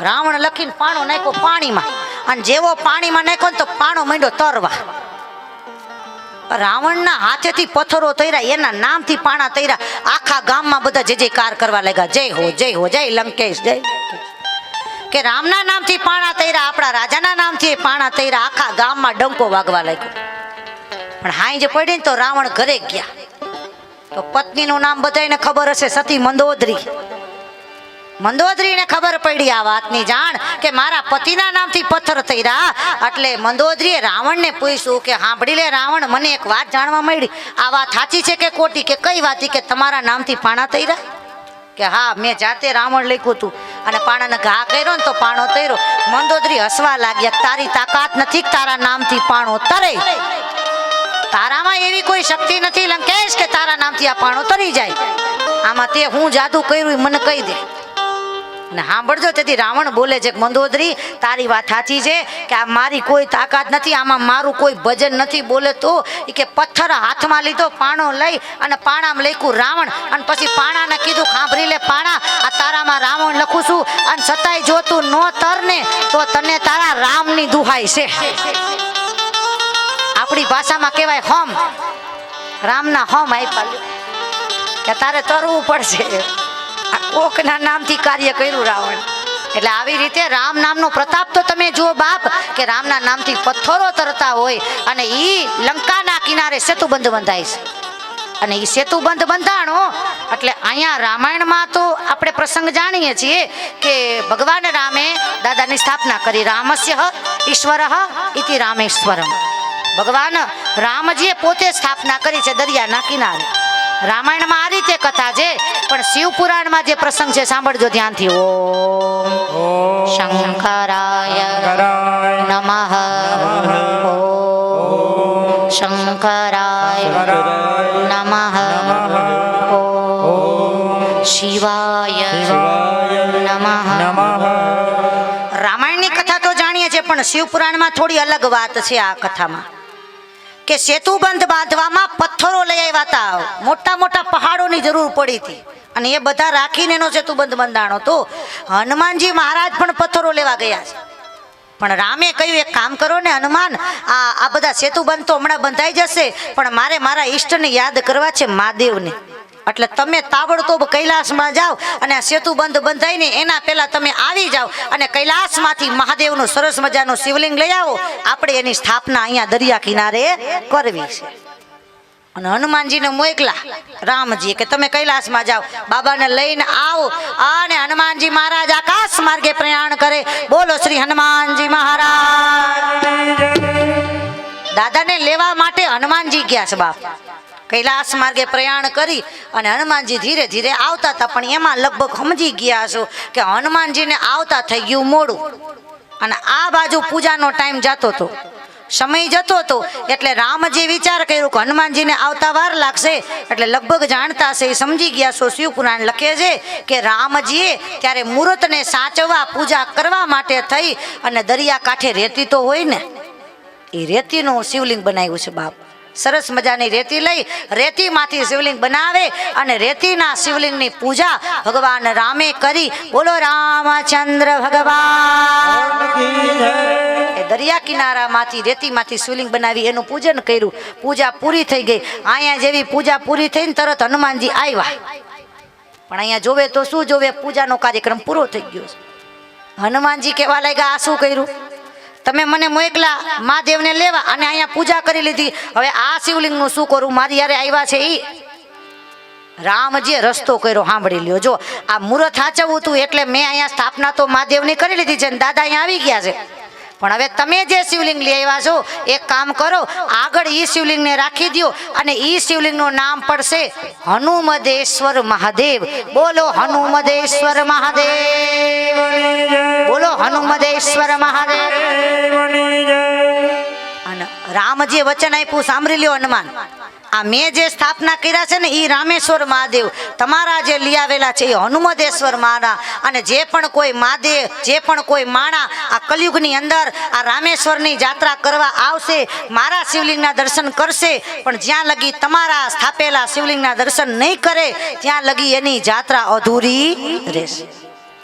રાવણ લખીને પાણો નાખ્યો પાણીમાં અને જેવો પાણીમાં નાખ્યો ને તો પાણો માંડ્યો તરવા. રાવણના હાથેથી પથ્થરો તૈરા, એના નામથી પાણા તૈરા. આખા ગામમાં બધા જય જયકાર કરવા લાગ્યા, જય હો જય હો જય લંકેશ જય. કે રામના નામથી પાણા તૈરા, આપણા રાજાના નામથી પાણા તૈરા. આખા ગામમાં ડંકો વાગવા લાગ્યો. પણ હાઈ જે પડી ને તો રાવણ ઘરે ગયા તો પત્નીનું નામ બધાને ખબર હશે, સતી મંદોદરી. મંદોદરીને ખબર પડી આ વાતની જાણ કે મારા પતિના નામથી પથ્થર થઈ રહ્યા. એટલે મંદોદરીએ રાવણને પૂછ્યું કે સાંભળી લે રાવણ, મને એક વાત જાણવા મળી, આ વાત સાચી છે કે ખોટી? કે કઈ વાત? કે તમારા નામથી પાણા થઈ રહ્યા? કે હા, મેં જાતે રાવણ લખ્યું હતું અને પાણાને ઘા કર્યો ને તો પાણો તર્યો. મંદોદરી હસવા લાગ્યા, તારી તાકાત નથી કે તારા નામથી પાણો તરે. તારામાં એવી કોઈ શક્તિ નથી લંકેશ કે તારા નામથી આ પાણો તરી જાય. આમાં તે હું જાદુ કર્યું મને કહી દે. ને સાંભળજો, તેથી રાવણ બોલે છે કે મંદોદરી તારી વાત સાચી છે કે આ મારી કોઈ તાકાત નથી, આમાં મારું કોઈ ભજન નથી. બોલે તો કે પથ્થર હાથમાં લીધો, પાણો લઈ અને પાણામાં લખ્યું રાવણ, અને પછી પાણાને કીધું સાંભળી લે પાણા, આ તારામાં રાવણ લખું છું, અને છતાંય જો તું નો તરને તો તને તારા રામની દુહાઈ છે. આપણી ભાષામાં કહેવાય હોમ, રામના હોમ આપ્યા કે તારે તરવું પડશે. આ કોકના નામથી કાર્ય કર્યું રાવણ. એટલે આવી રીતે રામ નામનો પ્રતાપ તો તમે જુઓ બાપ, કે રામના નામથી પથ્થરો તરતા હોય. અને ઈ લંકાના કિનારે સેતુબંધ બંધાય છે, અને ઈ સેતુબંધ બંધાણો એટલે અહીંયા રામાયણમાં તો આપણે પ્રસંગ જાણીએ છીએ કે ભગવાન રામે દાદાની સ્થાપના કરી. રામસ્ય ઈશ્વર ઇતિ રામેશ્વરમ. ભગવાન રામજીએ પોતે સ્થાપના કરી છે દરિયાના કિનારે. રામાયણમાં આ રીતે કથા છે, પણ શિવ પુરાણમાં જે પ્રસંગ છે સાંભળજો ધ્યાનથી. ઓમ શંકરાય નમઃ. ઓમ શંકરાય નમઃ. ઓમ શિવાય નમઃ. રામાયણની કથા તો જાણીએ છીએ, પણ શિવ પુરાણમાં થોડી અલગ વાત છે આ કથામાં. કે સેતુબંધ બાંધવામાં પથ્થરો લઈ આવ્યા હતા, મોટા મોટા પહાડોની જરૂર પડી હતી, અને એ બધા રાખીને એનો સેતુબંધ બંધાણો. તો હનુમાનજી મહારાજ પણ પથ્થરો લેવા ગયા છે, પણ રામે કહ્યું એક કામ કરો ને હનુમાન, આ બધા સેતુબંધ તો હમણાં બંધાઈ જશે, પણ મારે મારા ઈષ્ટને યાદ કરવા છે, મહાદેવને. એટલે તમે તાબડતોબ કૈલાસમાં જાઓ અને આ સેતુબંધ બંધાઈને એના પહેલા તમે આવી જાઓ અને કૈલાસમાંથી મહાદેવનું સરસ મજાનું શિવલિંગ લઈ આવો. આપણે એની સ્થાપના અહીંયા દરિયા કિનારે કરવી છે. અને હનુમાનજીને મોકલા રામજી કે તમે કૈલાસમાં જાઓ, બાબાને લઈને આવો. અને હનુમાનજી મહારાજ આકાશ માર્ગે પ્રયાણ કરે. બોલો શ્રી હનુમાનજી મહારાજ. દાદાને લેવા માટે હનુમાનજી ગયા છે બાપ. કૈલાસ માર્ગે પ્રયાણ કરી અને હનુમાનજી ધીરે ધીરે આવતા હતા, પણ એમાં લગભગ સમજી ગયા છો કે હનુમાનજીને આવતા થઈ ગયું મોડું, અને આ બાજુ પૂજાનો ટાઈમ જતો હતો, સમય જતો હતો. એટલે રામજી વિચાર કર્યો કે હનુમાનજીને આવતા વાર લાગશે, એટલે લગભગ જાણતા છે, સમજી ગયા છો. શિવ પુરાણ લખે છે કે રામજીએ ત્યારે મુહૂર્તને સાચવવા પૂજા કરવા માટે થઈ અને દરિયા કાંઠે રેતી તો હોય ને, એ રેતીનું શિવલિંગ બનાવ્યું છે બાપ. સરસ મજાની રેતી લઈ રેતીમાંથી શિવલિંગ બનાવે અને રેતીના શિવલિંગની પૂજા ભગવાન રામે કરી. બોલો રામચંદ્ર ભગવાન. એ દરિયા કિનારામાંથી રેતીમાંથી શિવલિંગ બનાવી એનું પૂજન કર્યું. પૂજા પૂરી થઈ ગઈ. અહીંયા જેવી પૂજા પૂરી થઈને તરત હનુમાનજી આવ્યા, પણ અહીંયા જોવે તો શું જોવે, પૂજાનો કાર્યક્રમ પૂરો થઈ ગયો. હનુમાનજી કહેવા લાગ્યા આ શું કર્યું? તમે મને મોકલા મહાદેવને લેવા અને અહીંયા પૂજા કરી લીધી, હવે આ શિવલિંગનું શું કરું? મારી યારે આવ્યા છે એ રામજીએ રસ્તો કર્યો. સાંભળી લ્યો, જો આ મુહૂર્ત સાચવવું હતું એટલે મેં અહીંયા સ્થાપના તો મહાદેવની કરી લીધી છે, દાદા અહીંયા આવી ગયા છે, પણ હવે તમે જે શિવલિંગ લઈ આવ્યા છો એક કામ કરો, આગળ ઈ શિવલિંગને રાખી દો અને ઈ શિવલિંગનું નામ પડશે હનુમદેશ્વર મહાદેવ. બોલો હનુમદેશ્વર મહાદેવ. બોલો હનુમદેશ્વર મહાદેવ. અને રામજીએ વચન આપ્યું, સાંભળી લ્યો હનુમાન, આ મેં જે સ્થાપના કર્યા છે ને એ રામેશ્વર મહાદેવ, તમારા જે લઈ આવેલા છે એ હનુમદેશ્વર માના. અને જે પણ કોઈ મહાદેવ, જે પણ કોઈ માણા આ કલયુગની અંદર આ રામેશ્વરની જાત્રા કરવા આવશે, મારા શિવલિંગના દર્શન કરશે, પણ જ્યાં લગી તમારા સ્થાપેલા શિવલિંગના દર્શન નહીં કરે ત્યાં લગી એની જાત્રા અધૂરી રહેશે.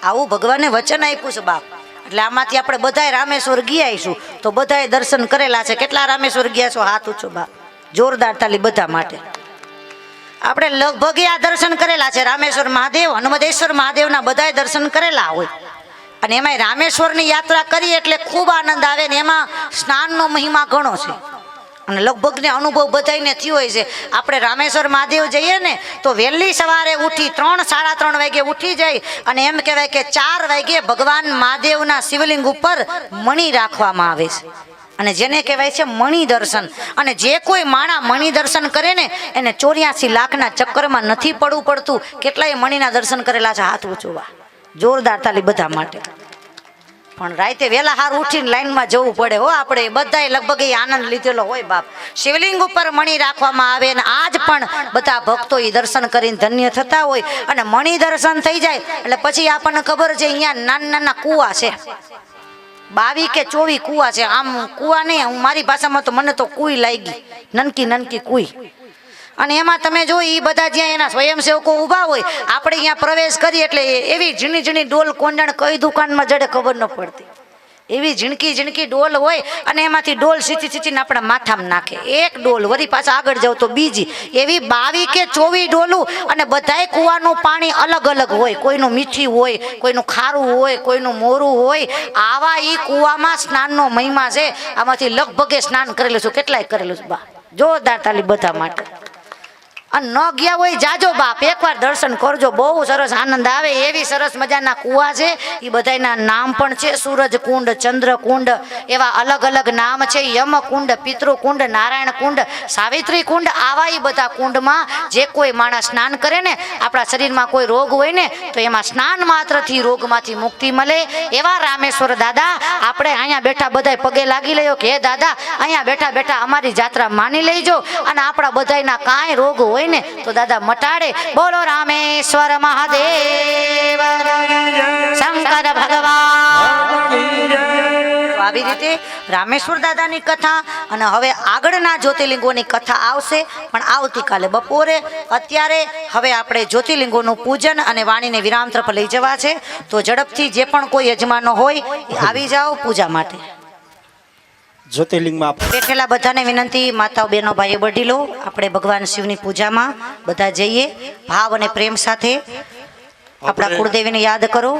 આવું ભગવાને વચન આપ્યું છે બાપ. એટલે આમાંથી આપણે બધાય રામેશ્વર ગયા આવીશું તો બધાએ દર્શન કરેલા છે. કેટલા રામેશ્વર ગયા છો? હાથ ઊંચો બાપ. જોરદાર તાલી બધા માટે. આપણે લગભગ આ દર્શન કરેલા છે, રામેશ્વર મહાદેવ, હનુમદેશ્વર મહાદેવના બધાય દર્શન કરેલા હોય. અને એમાં રામેશ્વરની યાત્રા કરી એટલે ખૂબ આનંદ આવે ને એમાં સ્નાનનો મહિમા ઘણો છે. અને લગભગ ને અનુભવ બધાને થયો હોય છે. આપણે રામેશ્વર મહાદેવ જઈએ ને તો વહેલી સવારે ઉઠી 3 સાડા 3 વાગે ઉઠી જાય અને એમ કહેવાય કે 4 વાગે ભગવાન મહાદેવના શિવલિંગ ઉપર મણી રાખવામાં આવે છે અને જેને કહેવાય છે મણી દર્શન. અને જે કોઈ માણા મણી દર્શન કરે ને એને 84 લાખના ચક્કરમાં નથી પડવું પડતું. કેટલાય મણીના દર્શન કરેલા છે, હાથ ઊંચવા. જોરદાર તાલી બધા માટે. પણ રાતે વહેલા હાર ઉઠીને લાઈનમાં જવું પડે હો. આપણે બધાએ લગભગ એ આનંદ લીધેલો હોય બાપ. શિવલિંગ ઉપર મણી રાખવામાં આવે અને આજ પણ બધા ભક્તો એ દર્શન કરીને ધન્ય થતા હોય. અને મણી દર્શન થઈ જાય એટલે પછી આપણને ખબર છે અહીંયા નાના નાના કૂવા છે, 22 કે 24 કૂવા છે. આમ કૂવા નહીં, હું મારી ભાષામાં તો મને તો કુઈ લાગી, નનકી નનકી કુઈ. અને એમાં તમે જો એ બધા જ્યાં એના સ્વયંસેવકો ઊભા હોય, આપણે અહીંયા પ્રવેશ કરીએ એટલે એવી ઝીણી ઝીણી ડોલ કોંડાણ કઈ દુકાનમાં જડે ખબર ન પડતી. એવી ઝીણકી ઝીણકી ડોલ હોય અને એમાંથી ડોલ સીચી સીચીને આપણા માથામાં નાખે. એક ડોલ વળી પાછા આગળ જાવ તો બીજી, એવી 22 કે 24 ડોલું. અને બધાય કૂવાનું પાણી અલગ અલગ હોય, કોઈનું મીઠી હોય, કોઈનું ખારું હોય, કોઈનું મોરું હોય. આવા એ કૂવામાં સ્નાનનો મહિમા છે. આમાંથી લગભગે સ્નાન કરેલું છું, કેટલાય કરેલું છે બા. જોરદાર તાલી બધા માટે. અને ન ગયા હોય જાજો બાપ, એકવાર દર્શન કરજો, બહુ સરસ આનંદ આવે. એવી સરસ મજાના કૂવા છે. એ બધાના નામ પણ છે, સૂરજકુંડ, ચંદ્રકુંડ, એવા અલગ અલગ નામ છે. યમકુંડ, પિતૃકુંડ, નારાયણ કુંડ, સાવિત્રી કુંડ. આવા એ બધા કુંડમાં જે કોઈ માણસ સ્નાન કરે ને, આપણા શરીરમાં કોઈ રોગ હોય ને તો એમાં સ્નાન માત્રથી રોગમાંથી મુક્તિ મળે. એવા રામેશ્વર દાદા આપણે અહીંયા બેઠા બધાય પગે લાગી લઈએ કે હે દાદા અહીંયા બેઠા બેઠા અમારી જાત્રા માની લેજો અને આપણા બધાયના કાંઈ રોગ હોય ને તો દાદા મટાડે. બોલો રામેશ્વર મહાદેવ, શંકર ભગવાન. આવી રીતે રામેશ્વર દાદાની કથા અને હવે આગળના જ્યોતિર્લિંગોની કથા આવશે પણ આવતીકાલે બપોરે. અત્યારે હવે આપણે જ્યોતિર્લિંગોનું પૂજન અને વાણીને વિરામ તરફ લઈ જવા છે. તો ઝડપથી જે પણ કોઈ યજમાનો હોય એ આવી જાઓ પૂજા માટે. જ્યોતિર્લિંગમાં બેઠેલા બધાને વિનંતી, માતાઓ બહેનો ભાઈઓ વડીલો, આપણે ભગવાન શિવની પૂજામાં બધા જઈએ ભાવ અને પ્રેમ સાથે. આપણા કુળદેવીને યાદ કરો.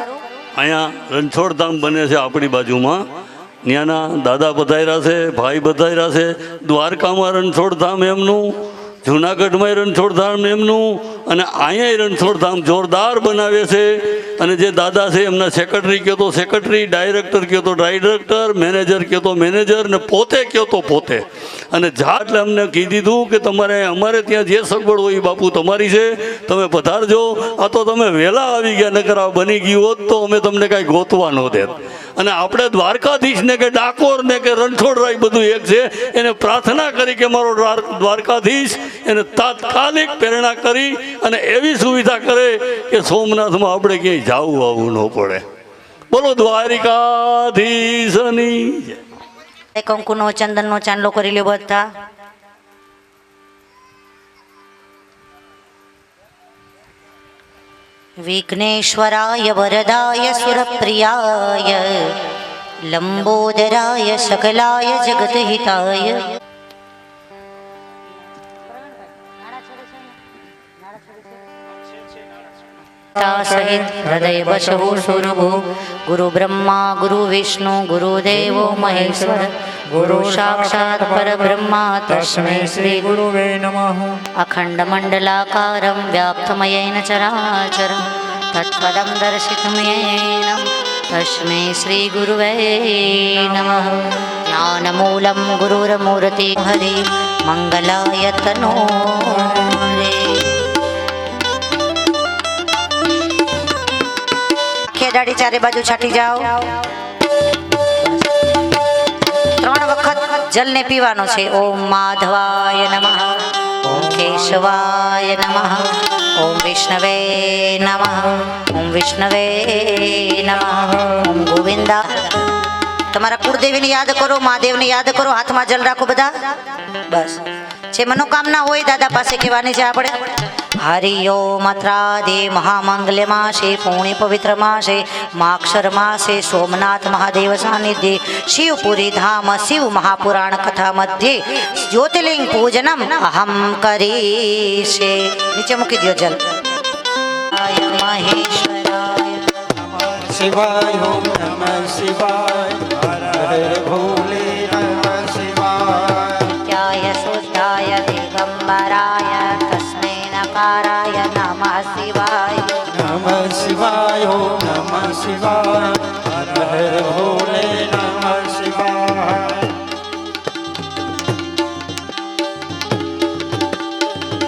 અહીંયા રણછોડધામ બને છે આપણી બાજુમાં. ત્યાંના દાદા પધાર્યા છે, ભાઈ પધાર્યા છે. દ્વારકામાં રણછોડધામ એમનું, જુનાગઢમાં રણછોડધામ એમનું, અને અહીંયા રણછોડધામ જોરદાર બનાવે છે. અને જે દાદા છે એમના સેક્રેટરી કહો તો સેક્રેટરી, ડાયરેક્ટર કહો તો ડાયરેક્ટર, મેનેજર કહો તો મેનેજર, ને પોતે કહો તો પોતે. અને જા એટલે અમને કહી દીધું કે તમારે અમારે ત્યાં જે સગવડ હોય એ બાપુ તમારી છે, તમે પધારજો. આ તો તમે વહેલા આવી ગયા, નકર આ બની ગયું હોત તો અમે તમને કાંઈ ગોતવા ન દેત. અને આપણે દ્વારકાધીશ ને કે ડાકોર ને કે રણછોડરાય બધું એક છે. એને પ્રાર્થના કરી કે મારો દ્વારકાધીશ એને તાત્કાલિક પ્રેરણા કરી અને એવી સુવિધા કરે કે સોમનાથમાં આપણે ક્યાંય જાવું આવવું ન પડે. બોલો દ્વારિકાધીશની જય. કંકુનો ચંદનનો ચાંદલો કરી લ્યો બધા. વિઘ્નેશ્વરાય વરદાય સુરપ્રિયાય લંબોદરાય સકલાય જગતહિતાય. સહિત હૃદય વશો સુરભો ગુરુ બ્રહ્મા ગુરુ વિષ્ણુ ગુરુદેવો મહેશ્વર ગુરુ સાક્ષાત પરબ્રહ્મા તસ્મૈ શ્રી ગુરુવે નમઃ. અખંડ મંડલાકારમ વ્યાપ્તમયેન ચરાચરમ તત્પદમ દર્શિતમ યેન તસ્મૈ શ્રી ગુરુવે નમઃ. જ્ઞાનમૂલમ ગુરુર્મૂર્તિ હરિ મંગલાય તનો દાડી ચારે બાજુ છાટી જાઓ. 3 વખત જલને પીવાનો છે. ઓમ માધવાય નમઃ, ઓમ કેશવાય નમઃ, ઓમ વિષ્ણવે નમઃ, ઓમ વિષ્ણવે નમઃ, ઓમ ગોવિંદા. તમારા કુળદેવીને યાદ કરો, મહાદેવને યાદ કરો. હાથમાં જલ રાખો બધા. બસ જે મનોકામના હોય દાદા પાસે કહેવાની છે આપણે. હરિ ઓમ ત્રાદે મહામંગલ્ય માસે પૂર્ણિ પવિત્ર માસે માક્ષર માસે સોમનાથ મહાદેવ સાનિધ્ય શિવપુરી ધામ શિવ મહાપુરાણ કથા મધ્યે જ્યોતિર્લિંગ પૂજનમ અહમ કરીશે. નીચે મૂકી દો જલ. મહેશ્વરાય શિવાય ઓમ નમઃ શિવાય હર હર ભોલે નમઃ શિવાય. ઓમકારાય નમઃ શિવાય. નમઃ શિવાય ઓમ નમઃ શિવાય હર હર ભોલે નમઃ શિવાય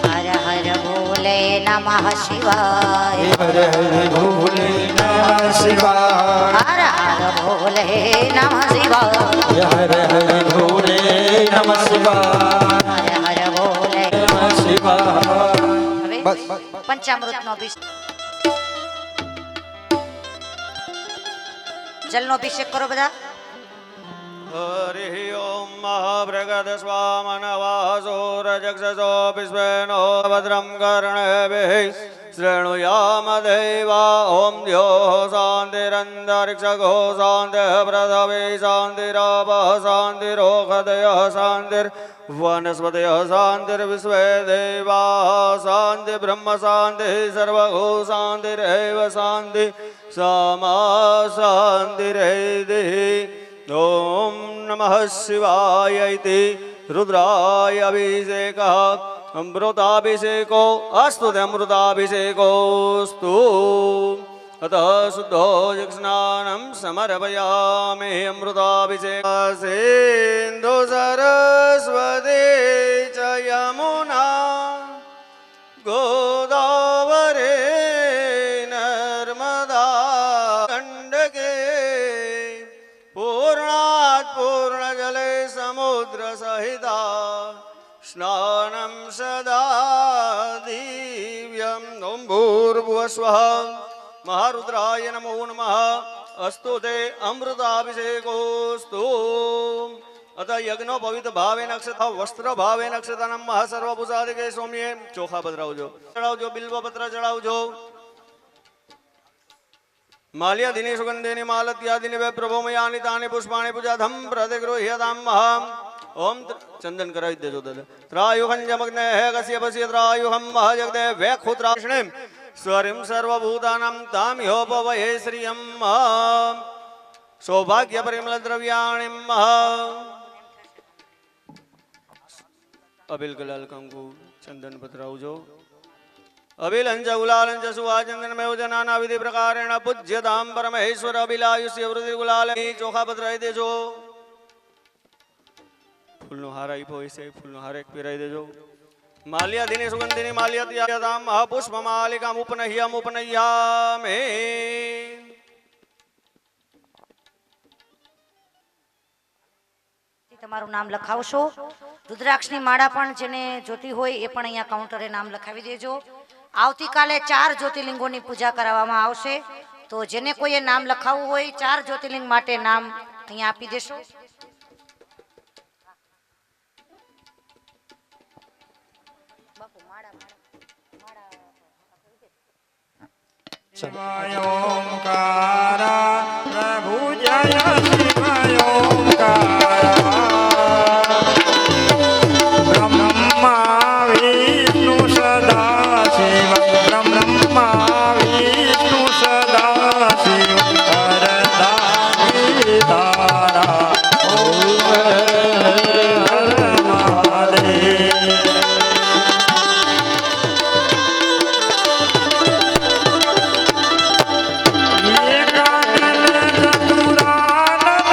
હર હર ભોલે નમઃ શિવાય. હર હર ભોલે નમઃ શિવાય હર હર ભોલે નમઃ શિવાય. હર હર ભોલે નમઃ શિવાય હર હર ભોલે. નમઃ શિવાય હવે બસ પંચામૃતનો અભિષેક, જલનો અભિષેક કરો બધા. હરિ ઓમ મહાભૃગદ સ્વામનવાસો રજક્ષસો વિશ્વેનો ભદ્રમ કર્ણેભિઃ શૃણુયામ દેવા ઓમ દ્યો શાંતિરંતરિક્ષગો શાંતિઃ પૃથ્વી શાંતિરાપઃ શાંતિરોષધયઃ શાંતિર્વનસ્પતયઃ શાંતિર્વિશ્વે દેવાઃ શાંતિ બ્રહ્મ શાંતિ સર્વગો શાંતિરેવ શાંતિ સમા શાંતિરેધિ. ઓમ નમઃ શિવાય ઇતિ રુદ્રાય અભિષેકઃ અમૃતાભિષેકો અસ્તુ તે અમૃતાભિષેકોસ્તુ અતઃ શુદ્ધો જગસ્નાનમ સમર્પયામિ અમૃતાભિષેક. સિંધુ સરસ્વતી ચ યમુના ગોદાવરી નર્મદા ગંડકે પૂર્ણાત પૂર્ણજલે સમુદ્ર સહિતા સ્નાનમ સદા દિવ્યમ. ઓમ ભૂર્ભુવસ્વઃ મહારુદ્રાય નમો નમઃ અસ્તુ તે અમૃતાભિષેકોસ્તુ. અત યજ્ઞો પવિત્ર ભાવે નક્ષત્ર વસ્ત્ર ભાવે નક્ષત્ર નમઃ સર્વભૂષાદિકે સૌમ્યે. ચોખા પધરાવજો, ચડાવજો, બિલ્વપત્ર ચડાવજો. માલ્યાદિની સુગંધેની માલત્યાદિની વે પ્રભોમયાની તાની પુષ્પાણી પૂજાધમ પ્રતિગૃહ્યતામ મહા. ઓમ ચંદન કરાવી દેજો દાદા. ત્રાયુહં જમગ્ને હે કશ્યપસ્ય ત્રાયુહં મહાજગદે વેખુત્રાષ્ણે સ્વરિમ સર્વભૂતાનાં તામ યોપવયે શ્રિયમ સૌભાગ્ય પરિમલ દ્રવ્યાણિ અબિલ ગલાલ કંકુ ચંદન પધરાવજો. અભિલંચ ગુલાલંચ સુવાચંદનમેવ જનાના વિધિ પ્રકારેણ પૂજ્યતામ પરમેશ્વર અભિલાયુષ્ય વૃદ્ધિ ગુલાલ. ચોખા પધરાવી દેજો. ફૂલનો હાર આપ્યો હોય છે, ફૂલનો હાર એક પહેરાવી દેજો. માલ્યાદિની સુગંધિની માલ્યત્યાતામ પુષ્પ માલિકામ ઉપનહ્યમ ઉપનહ્યામે. તમારું નામ લખાવશો. રુદ્રાક્ષની માળા પણ જેને જોતી હોય એ પણ અહીંયા કાઉન્ટરે નામ લખાવી દેજો. આવતીકાલે 4 જ્યોતિર્લિંગોની પૂજા કરાવવામાં આવશે, તો જેને કોઈએ નામ લખાવવું હોય 4 જ્યોતિર્લિંગ માટે નામ અહીંયા આપી દેશો. શિવાય ઓમકારા પ્રભુ જય શિવાય ઓમકારા બ્રહ્મા વિષ્ણુ સદા શિવ બ્રહ્મા વિષ્ણુ સદા શિવ હરદાની તારા ઓમ હર મહાદેવ. એકાનન ચતુરાનન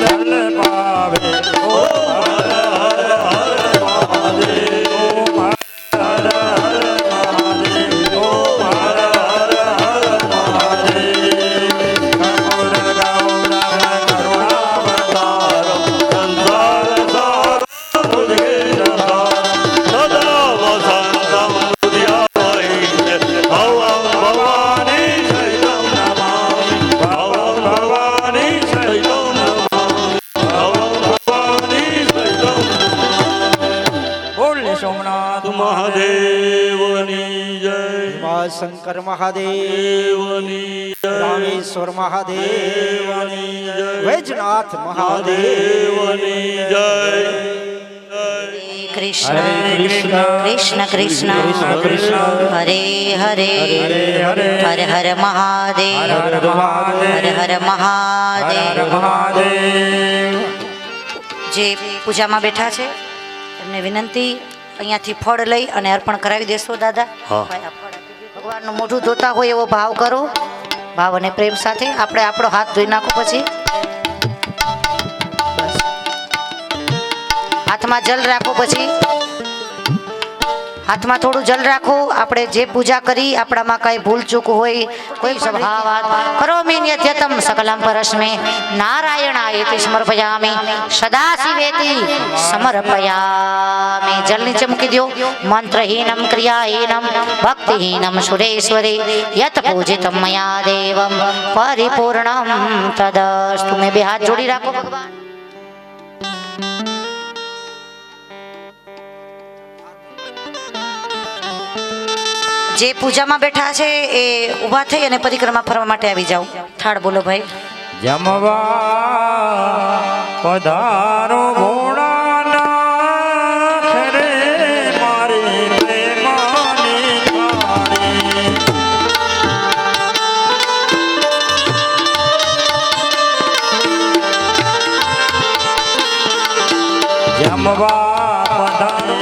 જલ પાવે ઓમ હર હર હર મહાદેવ ઓમ હર હર મહાદેવ ઓમ હર હર હર મહાદેવ ગૌર ગૌરવ કરુણાવતારો સંસાર સાર મુજે સદા વસંતમ ઉદ્યાવૈ ભવં ભવાની સહિતમ નમામિ ભવં ભવાની સહિતમ નમામિ ભવં ભવાની સહિતમ બોલ સોમનાથ મહાદેવની જય મા શંકર મહાદેવ દેવની જય રામેશ્વર મહાદેવ દેવની જય વૈજનાથ મહાદેવ દેવની જય કૃષ્ણ કૃષ્ણ કૃષ્ણ કૃષ્ણ કૃષ્ણ હરે હરે હરે હર હર મહાદેવ હર હર મહાદેવ હર હર મહાદેવ હર મહાદેવ જે પૂજામાં બેઠા છે એમને વિનંતી અહીંયાથી ફળ લઈ અને અર્પણ કરાવી દેશો દાદા. હા. ભાઈ, આ ફળ આપી દો. ભગવાનનું મોઢું ધોતા હોય એવો ભાવ કરો, ભાવ અને પ્રેમ સાથે આપણે આપણો હાથ ધોઈ નાખો. પછી બસ. હાથમાં જલ રાખો. પછી હાથમાં થોડું જલ રાખો. આપણે જે પૂજા કરી આપણામાં કઈ ભૂલ ચૂક હોય કોઈ સ્વભાવાત કરોમિ નિત્યતમ સકલમ પરસ્મે નારાયણાયેતિ સમર્પયામિ સદાશિવેતિ સમર્પયામિ. જલ નીચે મૂકી દો. મંત્રહીનમ ક્રિયાહીનમ ભક્તિહીનમ સુરેશ્વરે યત પૂજિતમ મયા દેવમ પરિપૂર્ણમ તદસ્તુ. મેં બે હાથ જોડી રાખો ભગવાન. જે પૂજામાં બેઠા છે એ ઊભા થઈ અને પરિક્રમા ફરવા માટે આવી જાઓ. થાળ બોલો ભાઈ. જમવા પધારો ભોળાનાથ રે મારી પ્રેમાની થાળી. જમવા પધારે